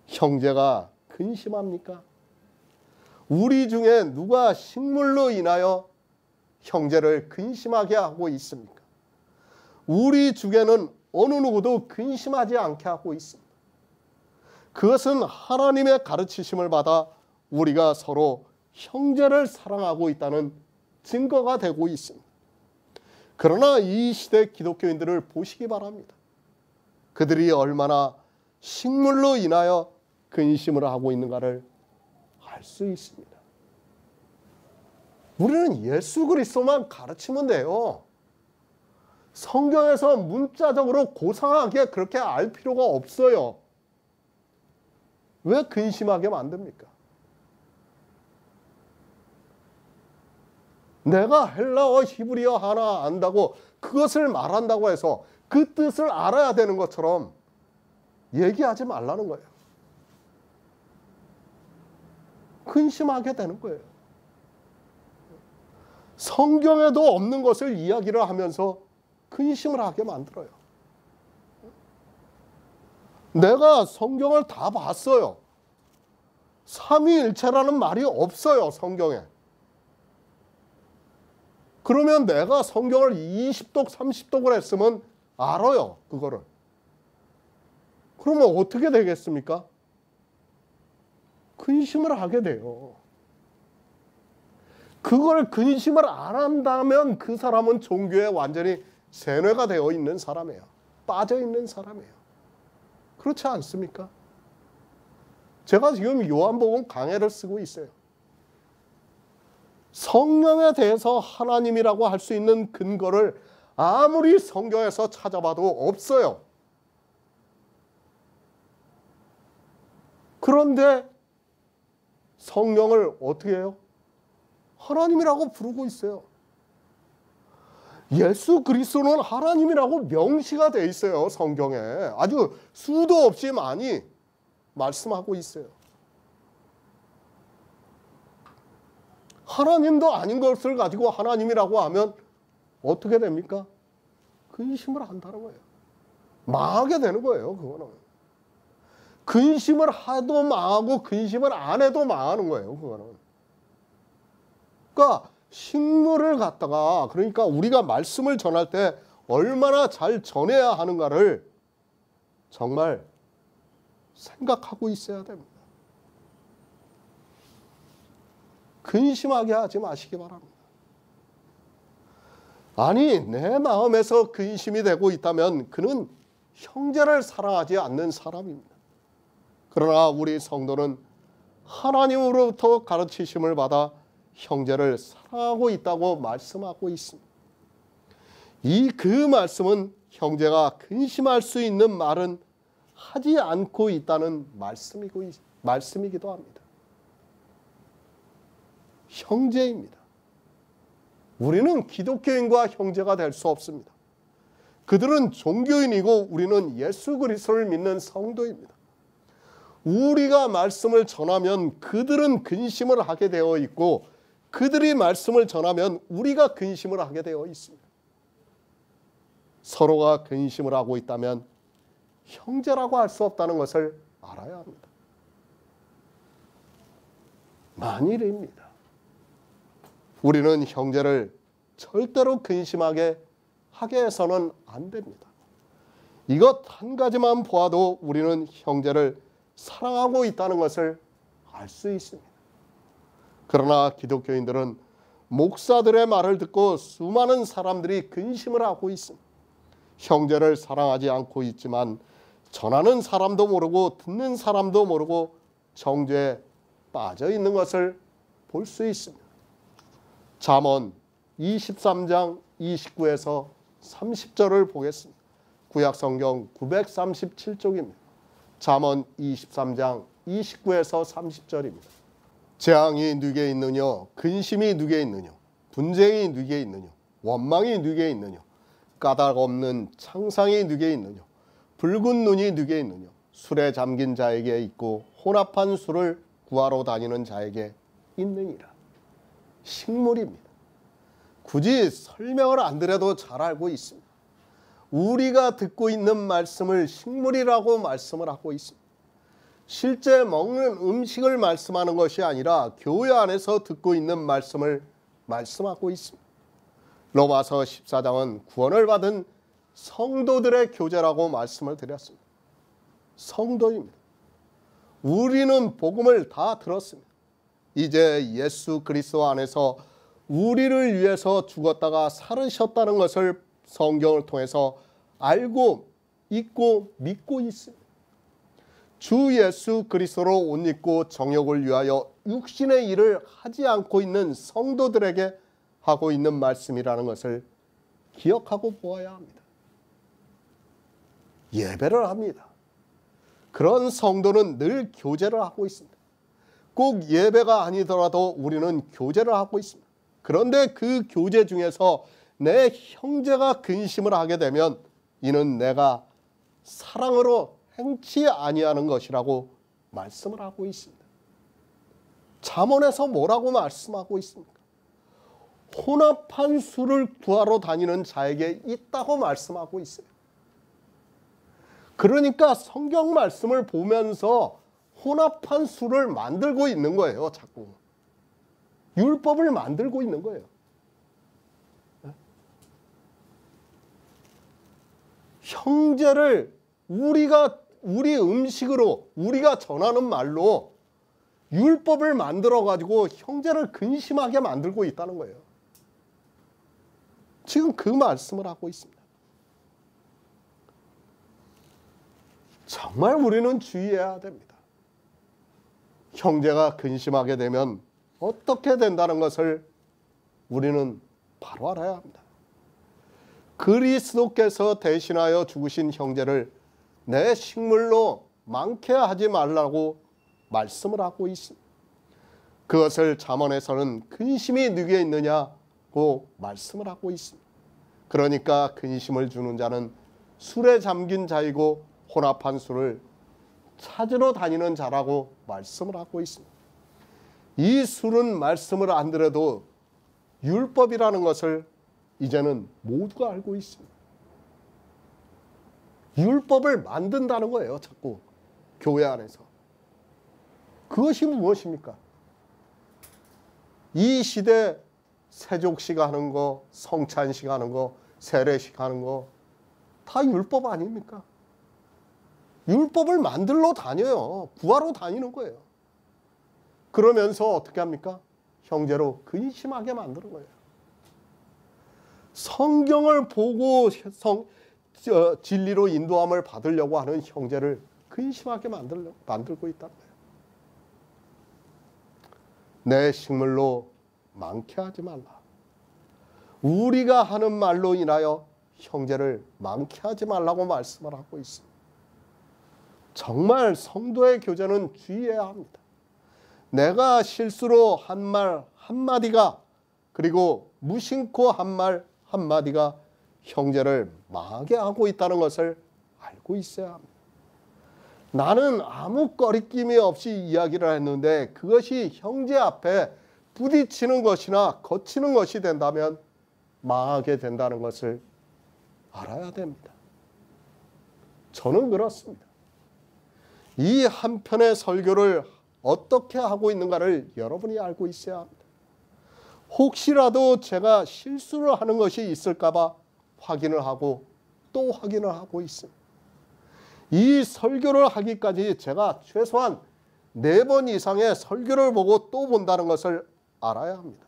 형제가 근심합니까? 우리 중에 누가 식물로 인하여 형제를 근심하게 하고 있습니까? 우리 중에는 어느 누구도 근심하지 않게 하고 있습니다. 그것은 하나님의 가르치심을 받아 우리가 서로 형제를 사랑하고 있다는 증거가 되고 있습니다. 그러나 이 시대 기독교인들을 보시기 바랍니다. 그들이 얼마나 식물로 인하여 근심을 하고 있는가를 알 수 있습니다. 우리는 예수 그리스도만 가르치면 돼요. 성경에서 문자적으로 고상하게 그렇게 알 필요가 없어요. 왜 근심하게 만듭니까? 내가 헬라어, 히브리어 하나 안다고 그것을 말한다고 해서 그 뜻을 알아야 되는 것처럼 얘기하지 말라는 거예요. 근심하게 되는 거예요. 성경에도 없는 것을 이야기를 하면서 근심을 하게 만들어요. 내가 성경을 다 봤어요. 삼위일체라는 말이 없어요, 성경에. 그러면 내가 성경을 20독, 30독을 했으면 알아요, 그거를. 그러면 어떻게 되겠습니까? 근심을 하게 돼요. 그걸 근심을 안 한다면 그 사람은 종교에 완전히 세뇌가 되어 있는 사람이에요. 빠져 있는 사람이에요. 그렇지 않습니까? 제가 지금 요한복음 강해를 쓰고 있어요. 성령에 대해서 하나님이라고 할 수 있는 근거를 아무리 성경에서 찾아봐도 없어요. 그런데 성령을 어떻게 해요? 하나님이라고 부르고 있어요. 예수 그리스도는 하나님이라고 명시가 돼 있어요. 성경에. 아주 수도 없이 많이 말씀하고 있어요. 하나님도 아닌 것을 가지고 하나님이라고 하면 어떻게 됩니까? 근심을 한다는 거예요. 망하게 되는 거예요. 그거는. 근심을 해도 망하고 근심을 안 해도 망하는 거예요. 그거는. 그러니까 식물을 갖다가, 그러니까 우리가 말씀을 전할 때 얼마나 잘 전해야 하는가를 정말 생각하고 있어야 됩니다. 근심하게 하지 마시기 바랍니다. 아니, 내 마음에서 근심이 되고 있다면 그는 형제를 사랑하지 않는 사람입니다. 그러나 우리 성도는 하나님으로부터 가르치심을 받아 형제를 사랑하고 있다고 말씀하고 있습니다. 그 말씀은 형제가 근심할 수 있는 말은 하지 않고 있다는 말씀이기도 합니다. 형제입니다. 우리는 기독교인과 형제가 될 수 없습니다. 그들은 종교인이고 우리는 예수 그리스도를 믿는 성도입니다. 우리가 말씀을 전하면 그들은 근심을 하게 되어 있고 그들이 말씀을 전하면 우리가 근심을 하게 되어 있습니다. 서로가 근심을 하고 있다면 형제라고 할 수 없다는 것을 알아야 합니다. 만일입니다. 우리는 형제를 절대로 근심하게 하게 해서는 안 됩니다. 이것 한 가지만 보아도 우리는 형제를 사랑하고 있다는 것을 알 수 있습니다. 그러나 기독교인들은 목사들의 말을 듣고 수많은 사람들이 근심을 하고 있습니다. 형제를 사랑하지 않고 있지만 전하는 사람도 모르고 듣는 사람도 모르고 정죄에 빠져 있는 것을 볼 수 있습니다. 잠언 23장 29에서 30절을 보겠습니다. 구약성경 937쪽입니다. 잠언 23장 29에서 30절입니다. 재앙이 누게 있느냐, 근심이 누게 있느냐, 분쟁이 누게 있느냐, 원망이 누게 있느냐, 까닭 없는 창상이 누게 있느냐, 붉은 눈이 누게 있느냐, 술에 잠긴 자에게 있고 혼합한 술을 구하러 다니는 자에게 있느니라. 식물입니다. 굳이 설명을 안 드려도 잘 알고 있습니다. 우리가 듣고 있는 말씀을 식물이라고 말씀을 하고 있습니다. 실제 먹는 음식을 말씀하는 것이 아니라 교회 안에서 듣고 있는 말씀을 말씀하고 있습니다. 로마서 14장은 구원을 받은 성도들의 교제라고 말씀을 드렸습니다. 성도입니다. 우리는 복음을 다 들었습니다. 이제 예수 그리스도 안에서 우리를 위해서 죽었다가 살으셨다는 것을 성경을 통해서 알고 있고 믿고 있습니다. 주 예수 그리스도로 옷 입고 정욕을 위하여 육신의 일을 하지 않고 있는 성도들에게 하고 있는 말씀이라는 것을 기억하고 보아야 합니다. 예배를 합니다. 그런 성도는 늘 교제를 하고 있습니다. 꼭 예배가 아니더라도 우리는 교제를 하고 있습니다. 그런데 그 교제 중에서 내 형제가 근심을 하게 되면 이는 내가 사랑으로 행치 아니하는 것이라고 말씀을 하고 있습니다. 잠언에서 뭐라고 말씀하고 있습니까? 혼합한 술을 구하러 다니는 자에게 있다고 말씀하고 있어요. 그러니까 성경 말씀을 보면서 혼합한 술을 만들고 있는 거예요. 자꾸 율법을 만들고 있는 거예요. 형제를 우리 음식으로 우리가 전하는 말로 율법을 만들어 가지고 형제를 근심하게 만들고 있다는 거예요. 지금 그 말씀을 하고 있습니다. 정말 우리는 주의해야 됩니다. 형제가 근심하게 되면 어떻게 된다는 것을 우리는 바로 알아야 합니다. 그리스도께서 대신하여 죽으신 형제를 내 식물로 망케하지 말라고 말씀을 하고 있습니다. 그것을 잠언에서는 근심이 누게 있느냐고 말씀을 하고 있습니다. 그러니까 근심을 주는 자는 술에 잠긴 자이고 혼합한 술을 찾으러 다니는 자라고 말씀을 하고 있습니다. 이 술은 말씀을 안 들어도 율법이라는 것을 이제는 모두가 알고 있습니다. 율법을 만든다는 거예요. 자꾸 교회 안에서. 그것이 무엇입니까? 이 시대 세족식 하는 거, 성찬식 하는 거, 세례식 하는 거 다 율법 아닙니까? 율법을 만들러 다녀요. 구하러 다니는 거예요. 그러면서 어떻게 합니까? 형제로 근심하게 만드는 거예요. 성경을 보고 진리로 인도함을 받으려고 하는 형제를 근심하게 만들고 있다는 거예요. 내 식물로 많게 하지 말라. 우리가 하는 말로 인하여 형제를 많게 하지 말라고 말씀을 하고 있습니다. 정말 성도의 교제는 주의해야 합니다. 내가 실수로 한 말 한마디가, 그리고 무심코 한 말 한마디가 형제를 망하게 하고 있다는 것을 알고 있어야 합니다. 나는 아무 거리낌이 없이 이야기를 했는데 그것이 형제 앞에 부딪히는 것이나 거치는 것이 된다면 망하게 된다는 것을 알아야 됩니다. 저는 그렇습니다. 이 한편의 설교를 어떻게 하고 있는가를 여러분이 알고 있어야 합니다. 혹시라도 제가 실수를 하는 것이 있을까 봐 확인을 하고 또 확인을 하고 있습니다. 이 설교를 하기까지 제가 최소한 4번 이상의 설교를 보고 또 본다는 것을 알아야 합니다.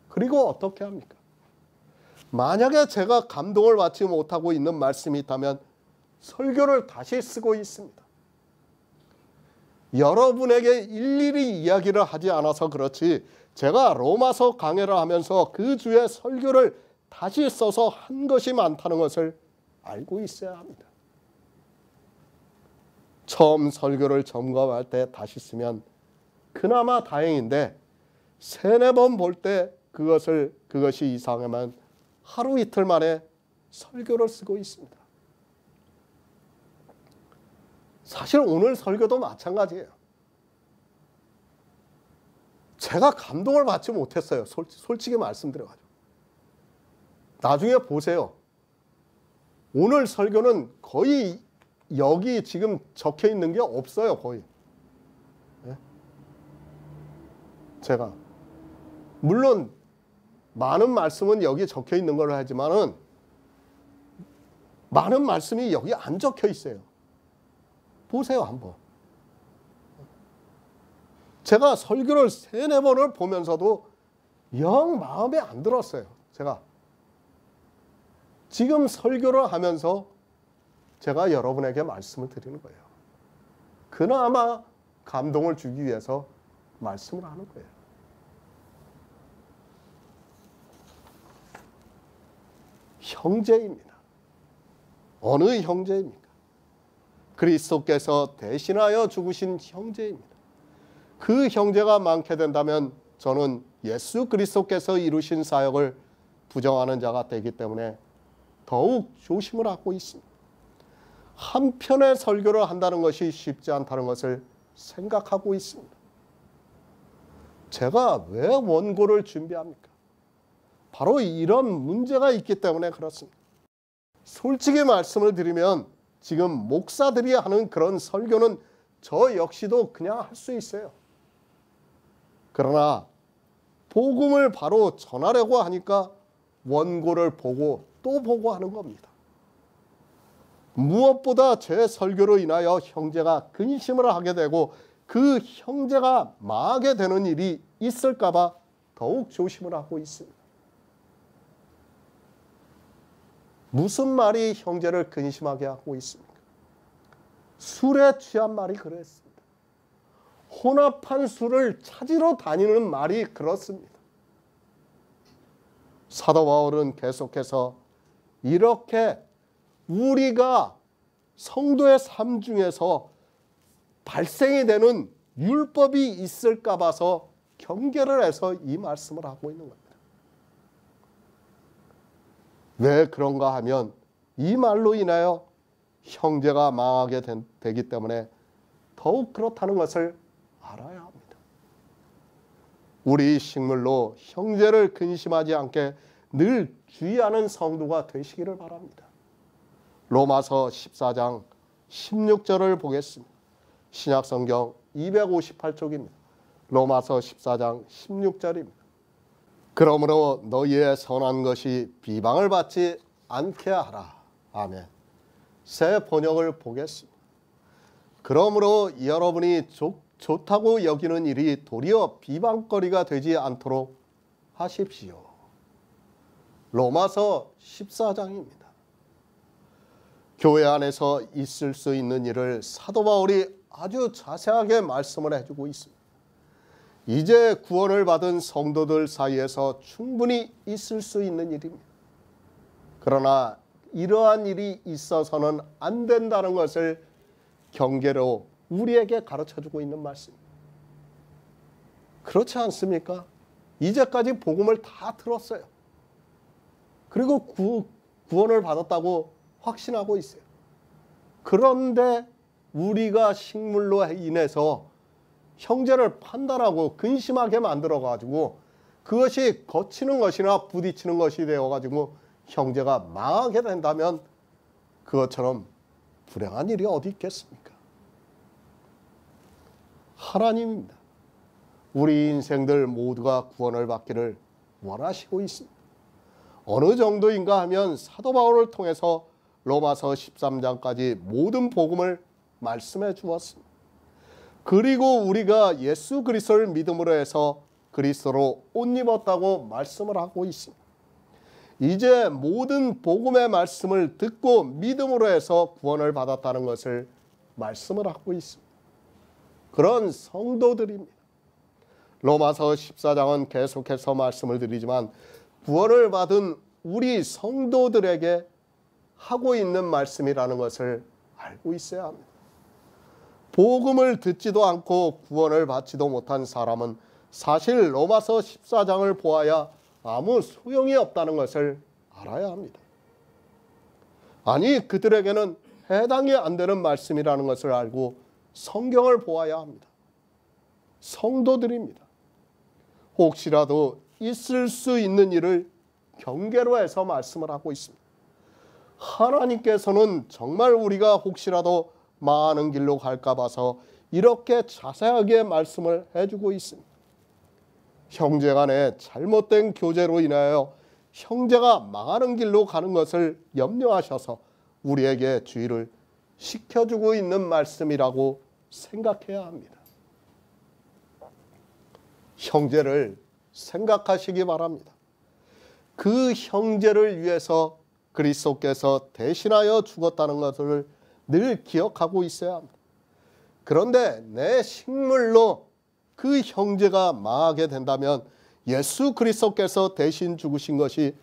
그리고 어떻게 합니까? 만약에 제가 감동을 받지 못하고 있는 말씀이 있다면 설교를 다시 쓰고 있습니다. 여러분에게 일일이 이야기를 하지 않아서 그렇지 제가 로마서 강해를 하면서 그 주의 설교를 다시 써서 한 것이 많다는 것을 알고 있어야 합니다. 처음 설교를 점검할 때 다시 쓰면 그나마 다행인데 3-4번 볼 때 그것이 이상하면 하루 이틀 만에 설교를 쓰고 있습니다. 사실 오늘 설교도 마찬가지예요. 제가 감동을 받지 못했어요. 솔직히 말씀드려가지고. 나중에 보세요. 오늘 설교는 거의 여기 지금 적혀 있는 게 없어요. 거의. 네? 제가 물론 많은 말씀은 여기 적혀 있는 걸 하지만은 많은 말씀이 여기 안 적혀 있어요. 보세요 한번. 제가 설교를 3-4번을 보면서도 영 마음에 안 들었어요. 제가 지금 설교를 하면서 제가 여러분에게 말씀을 드리는 거예요. 그나마 감동을 주기 위해서 말씀을 하는 거예요. 형제입니다. 어느 형제입니까? 그리스도께서 대신하여 죽으신 형제입니다. 그 형제가 많게 된다면 저는 예수 그리스도께서 이루신 사역을 부정하는 자가 되기 때문에 더욱 조심을 하고 있습니다. 한편의 설교를 한다는 것이 쉽지 않다는 것을 생각하고 있습니다. 제가 왜 원고를 준비합니까? 바로 이런 문제가 있기 때문에 그렇습니다. 솔직히 말씀을 드리면 지금 목사들이 하는 그런 설교는 저 역시도 그냥 할 수 있어요. 그러나 복음을 바로 전하려고 하니까 원고를 보고 또 보고 하는 겁니다. 무엇보다 제 설교로 인하여 형제가 근심을 하게 되고 그 형제가 망하게 되는 일이 있을까 봐 더욱 조심을 하고 있습니다. 무슨 말이 형제를 근심하게 하고 있습니까? 술에 취한 말이 그랬습니다. 혼합한 술을 찾으러 다니는 말이 그렇습니다. 사도 바울은 계속해서 이렇게 우리가 성도의 삶 중에서 발생이 되는 율법이 있을까 봐서 경계를 해서 이 말씀을 하고 있는 겁니다. 왜 그런가 하면 이 말로 인하여 형제가 망하게 되기 때문에 더욱 그렇다는 것을 알아야 합니다. 우리 식물로 형제를 근심하지 않게 늘 주의하는 성도가 되시기를 바랍니다. 로마서 14장 16절을 보겠습니다. 신약성경 258쪽입니다. 로마서 14장 16절입니다. 그러므로 너희의 선한 것이 비방을 받지 않게 하라. 아멘. 새 번역을 보겠습니다. 그러므로 여러분이 좋다고 여기는 일이 도리어 비방거리가 되지 않도록 하십시오. 로마서 14장입니다. 교회 안에서 있을 수 있는 일을 사도 바울이 아주 자세하게 말씀을 해주고 있습니다. 이제 구원을 받은 성도들 사이에서 충분히 있을 수 있는 일입니다. 그러나 이러한 일이 있어서는 안 된다는 것을 경계로 우리에게 가르쳐주고 있는 말씀. 그렇지 않습니까? 이제까지 복음을 다 들었어요. 그리고 구원을 받았다고 확신하고 있어요. 그런데 우리가 식물로 인해서 형제를 판단하고 근심하게 만들어가지고 그것이 거치는 것이나 부딪히는 것이 되어가지고 형제가 망하게 된다면 그것처럼 불행한 일이 어디 있겠습니까? 하나님입니다. 우리 인생들 모두가 구원을 받기를 원하시고 있습니다. 어느 정도인가 하면 사도 바울을 통해서 로마서 13장까지 모든 복음을 말씀해 주었습니다. 그리고 우리가 예수 그리스도를 믿음으로 해서 그리스도로 옷 입었다고 말씀을 하고 있습니다. 이제 모든 복음의 말씀을 듣고 믿음으로 해서 구원을 받았다는 것을 말씀을 하고 있습니다. 그런 성도들입니다. 로마서 14장은 계속해서 말씀을 드리지만 구원을 받은 우리 성도들에게 하고 있는 말씀이라는 것을 알고 있어야 합니다. 복음을 듣지도 않고 구원을 받지도 못한 사람은 사실 로마서 14장을 보아야 아무 소용이 없다는 것을 알아야 합니다. 아니, 그들에게는 해당이 안 되는 말씀이라는 것을 알고 성경을 보아야 합니다. 성도들입니다. 혹시라도 있을 수 있는 일을 경계로 해서 말씀을 하고 있습니다. 하나님께서는 정말 우리가 혹시라도 망하는 길로 갈까 봐서 이렇게 자세하게 말씀을 해주고 있습니다. 형제 간의 잘못된 교제로 인하여 형제가 망하는 길로 가는 것을 염려하셔서 우리에게 주의를 시켜주고 있는 말씀이라고 생각해야 합니다. 형제를 생각하시기 바랍니다. 그 형제를 위해서 그리스도께서 대신하여 죽었다는 것을 늘 기억하고 있어야 합니다. 그런데 내 식물로 그 형제가 망하게 된다면 예수 그리스도께서 대신 죽으신 것이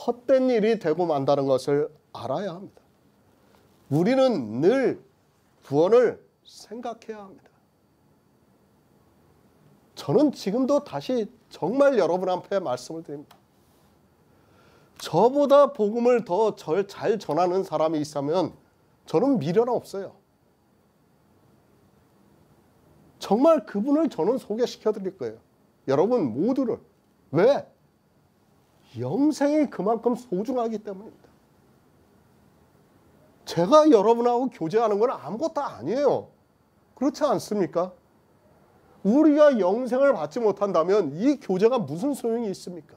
헛된 일이 되고 만다는 것을 알아야 합니다. 우리는 늘 구원을 생각해야 합니다. 저는 지금도 다시 정말 여러분 앞에 말씀을 드립니다. 저보다 복음을 더 잘 전하는 사람이 있으면 저는 미련 없어요. 정말 그분을 저는 소개시켜 드릴 거예요. 여러분 모두를. 왜? 영생이 그만큼 소중하기 때문입니다. 제가 여러분하고 교제하는 건 아무것도 아니에요. 그렇지 않습니까? 우리가 영생을 받지 못한다면 이 교제가 무슨 소용이 있습니까?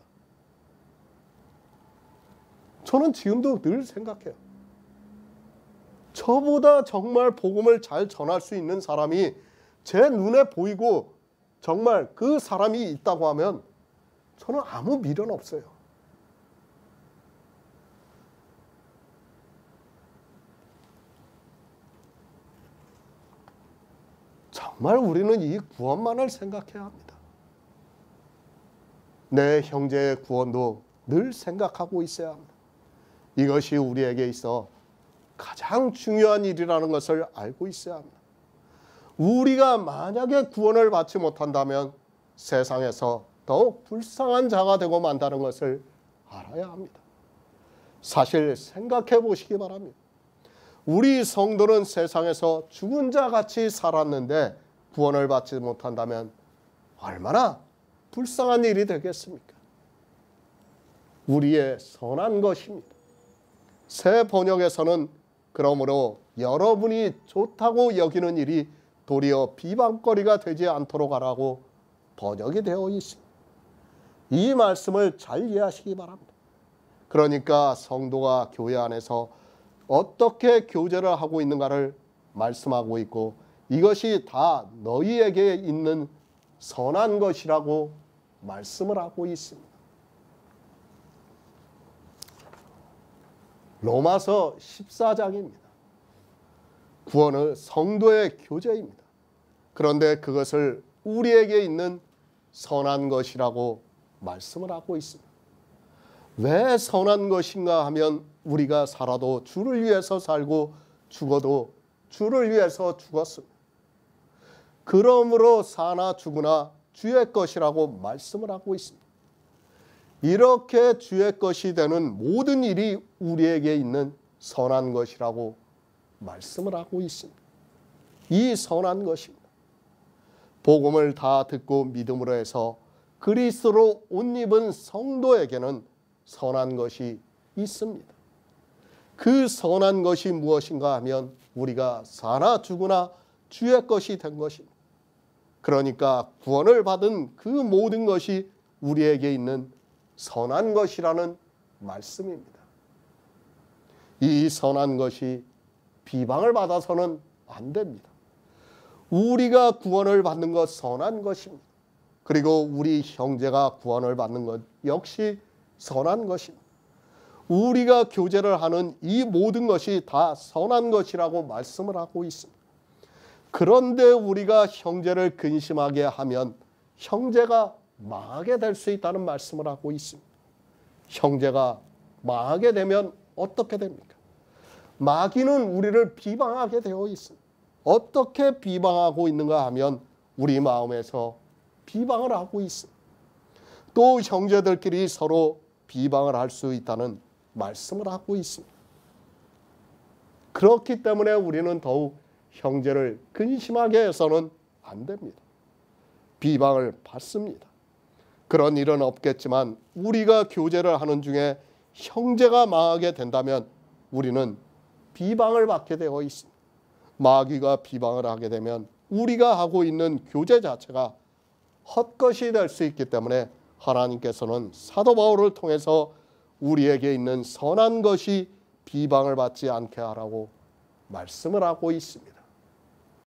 저는 지금도 늘 생각해요. 저보다 정말 복음을 잘 전할 수 있는 사람이 제 눈에 보이고 정말 그 사람이 있다고 하면 저는 아무 미련 없어요. 정말 우리는 이 구원만을 생각해야 합니다. 내 형제의 구원도 늘 생각하고 있어야 합니다. 이것이 우리에게 있어 가장 중요한 일이라는 것을 알고 있어야 합니다. 우리가 만약에 구원을 받지 못한다면 세상에서 더욱 불쌍한 자가 되고 만다는 것을 알아야 합니다. 사실 생각해 보시기 바랍니다. 우리 성도는 세상에서 죽은 자 같이 살았는데 구원을 받지 못한다면 얼마나 불쌍한 일이 되겠습니까? 우리의 선한 것입니다. 새 번역에서는 그러므로 여러분이 좋다고 여기는 일이 도리어 비방거리가 되지 않도록 하라고 번역이 되어 있습니다. 이 말씀을 잘 이해하시기 바랍니다. 그러니까 성도가 교회 안에서 어떻게 교제를 하고 있는가를 말씀하고 있고 이것이 다 너희에게 있는 선한 것이라고 말씀을 하고 있습니다. 로마서 14장입니다. 구원은 성도의 교제입니다. 그런데 그것을 우리에게 있는 선한 것이라고 말씀을 하고 있습니다. 왜 선한 것인가 하면 우리가 살아도 주를 위해서 살고 죽어도 주를 위해서 죽었습니다. 그러므로 사나 죽으나 주의 것이라고 말씀을 하고 있습니다. 이렇게 주의 것이 되는 모든 일이 우리에게 있는 선한 것이라고 말씀을 하고 있습니다. 이 선한 것입니다. 복음을 다 듣고 믿음으로 해서 그리스도로 옷 입은 성도에게는 선한 것이 있습니다. 그 선한 것이 무엇인가 하면 우리가 사나 죽으나 주의 것이 된 것입니다. 그러니까 구원을 받은 그 모든 것이 우리에게 있는 선한 것이라는 말씀입니다. 이 선한 것이 비방을 받아서는 안 됩니다. 우리가 구원을 받는 것 선한 것입니다. 그리고 우리 형제가 구원을 받는 것 역시 선한 것입니다. 우리가 교제를 하는 이 모든 것이 다 선한 것이라고 말씀을 하고 있습니다. 그런데 우리가 형제를 근심하게 하면 형제가 망하게 될 수 있다는 말씀을 하고 있습니다. 형제가 망하게 되면 어떻게 됩니까? 마귀는 우리를 비방하게 되어 있습니다. 어떻게 비방하고 있는가 하면 우리 마음에서 비방을 하고 있습니다. 또 형제들끼리 서로 비방을 할 수 있다는 말씀을 하고 있습니다. 그렇기 때문에 우리는 더욱 형제를 근심하게 해서는 안 됩니다. 비방을 받습니다. 그런 일은 없겠지만 우리가 교제를 하는 중에 형제가 망하게 된다면 우리는 비방을 받게 되어 있습니다. 마귀가 비방을 하게 되면 우리가 하고 있는 교제 자체가 헛것이 될 수 있기 때문에 하나님께서는 사도 바울을 통해서 우리에게 있는 선한 것이 비방을 받지 않게 하라고 말씀을 하고 있습니다.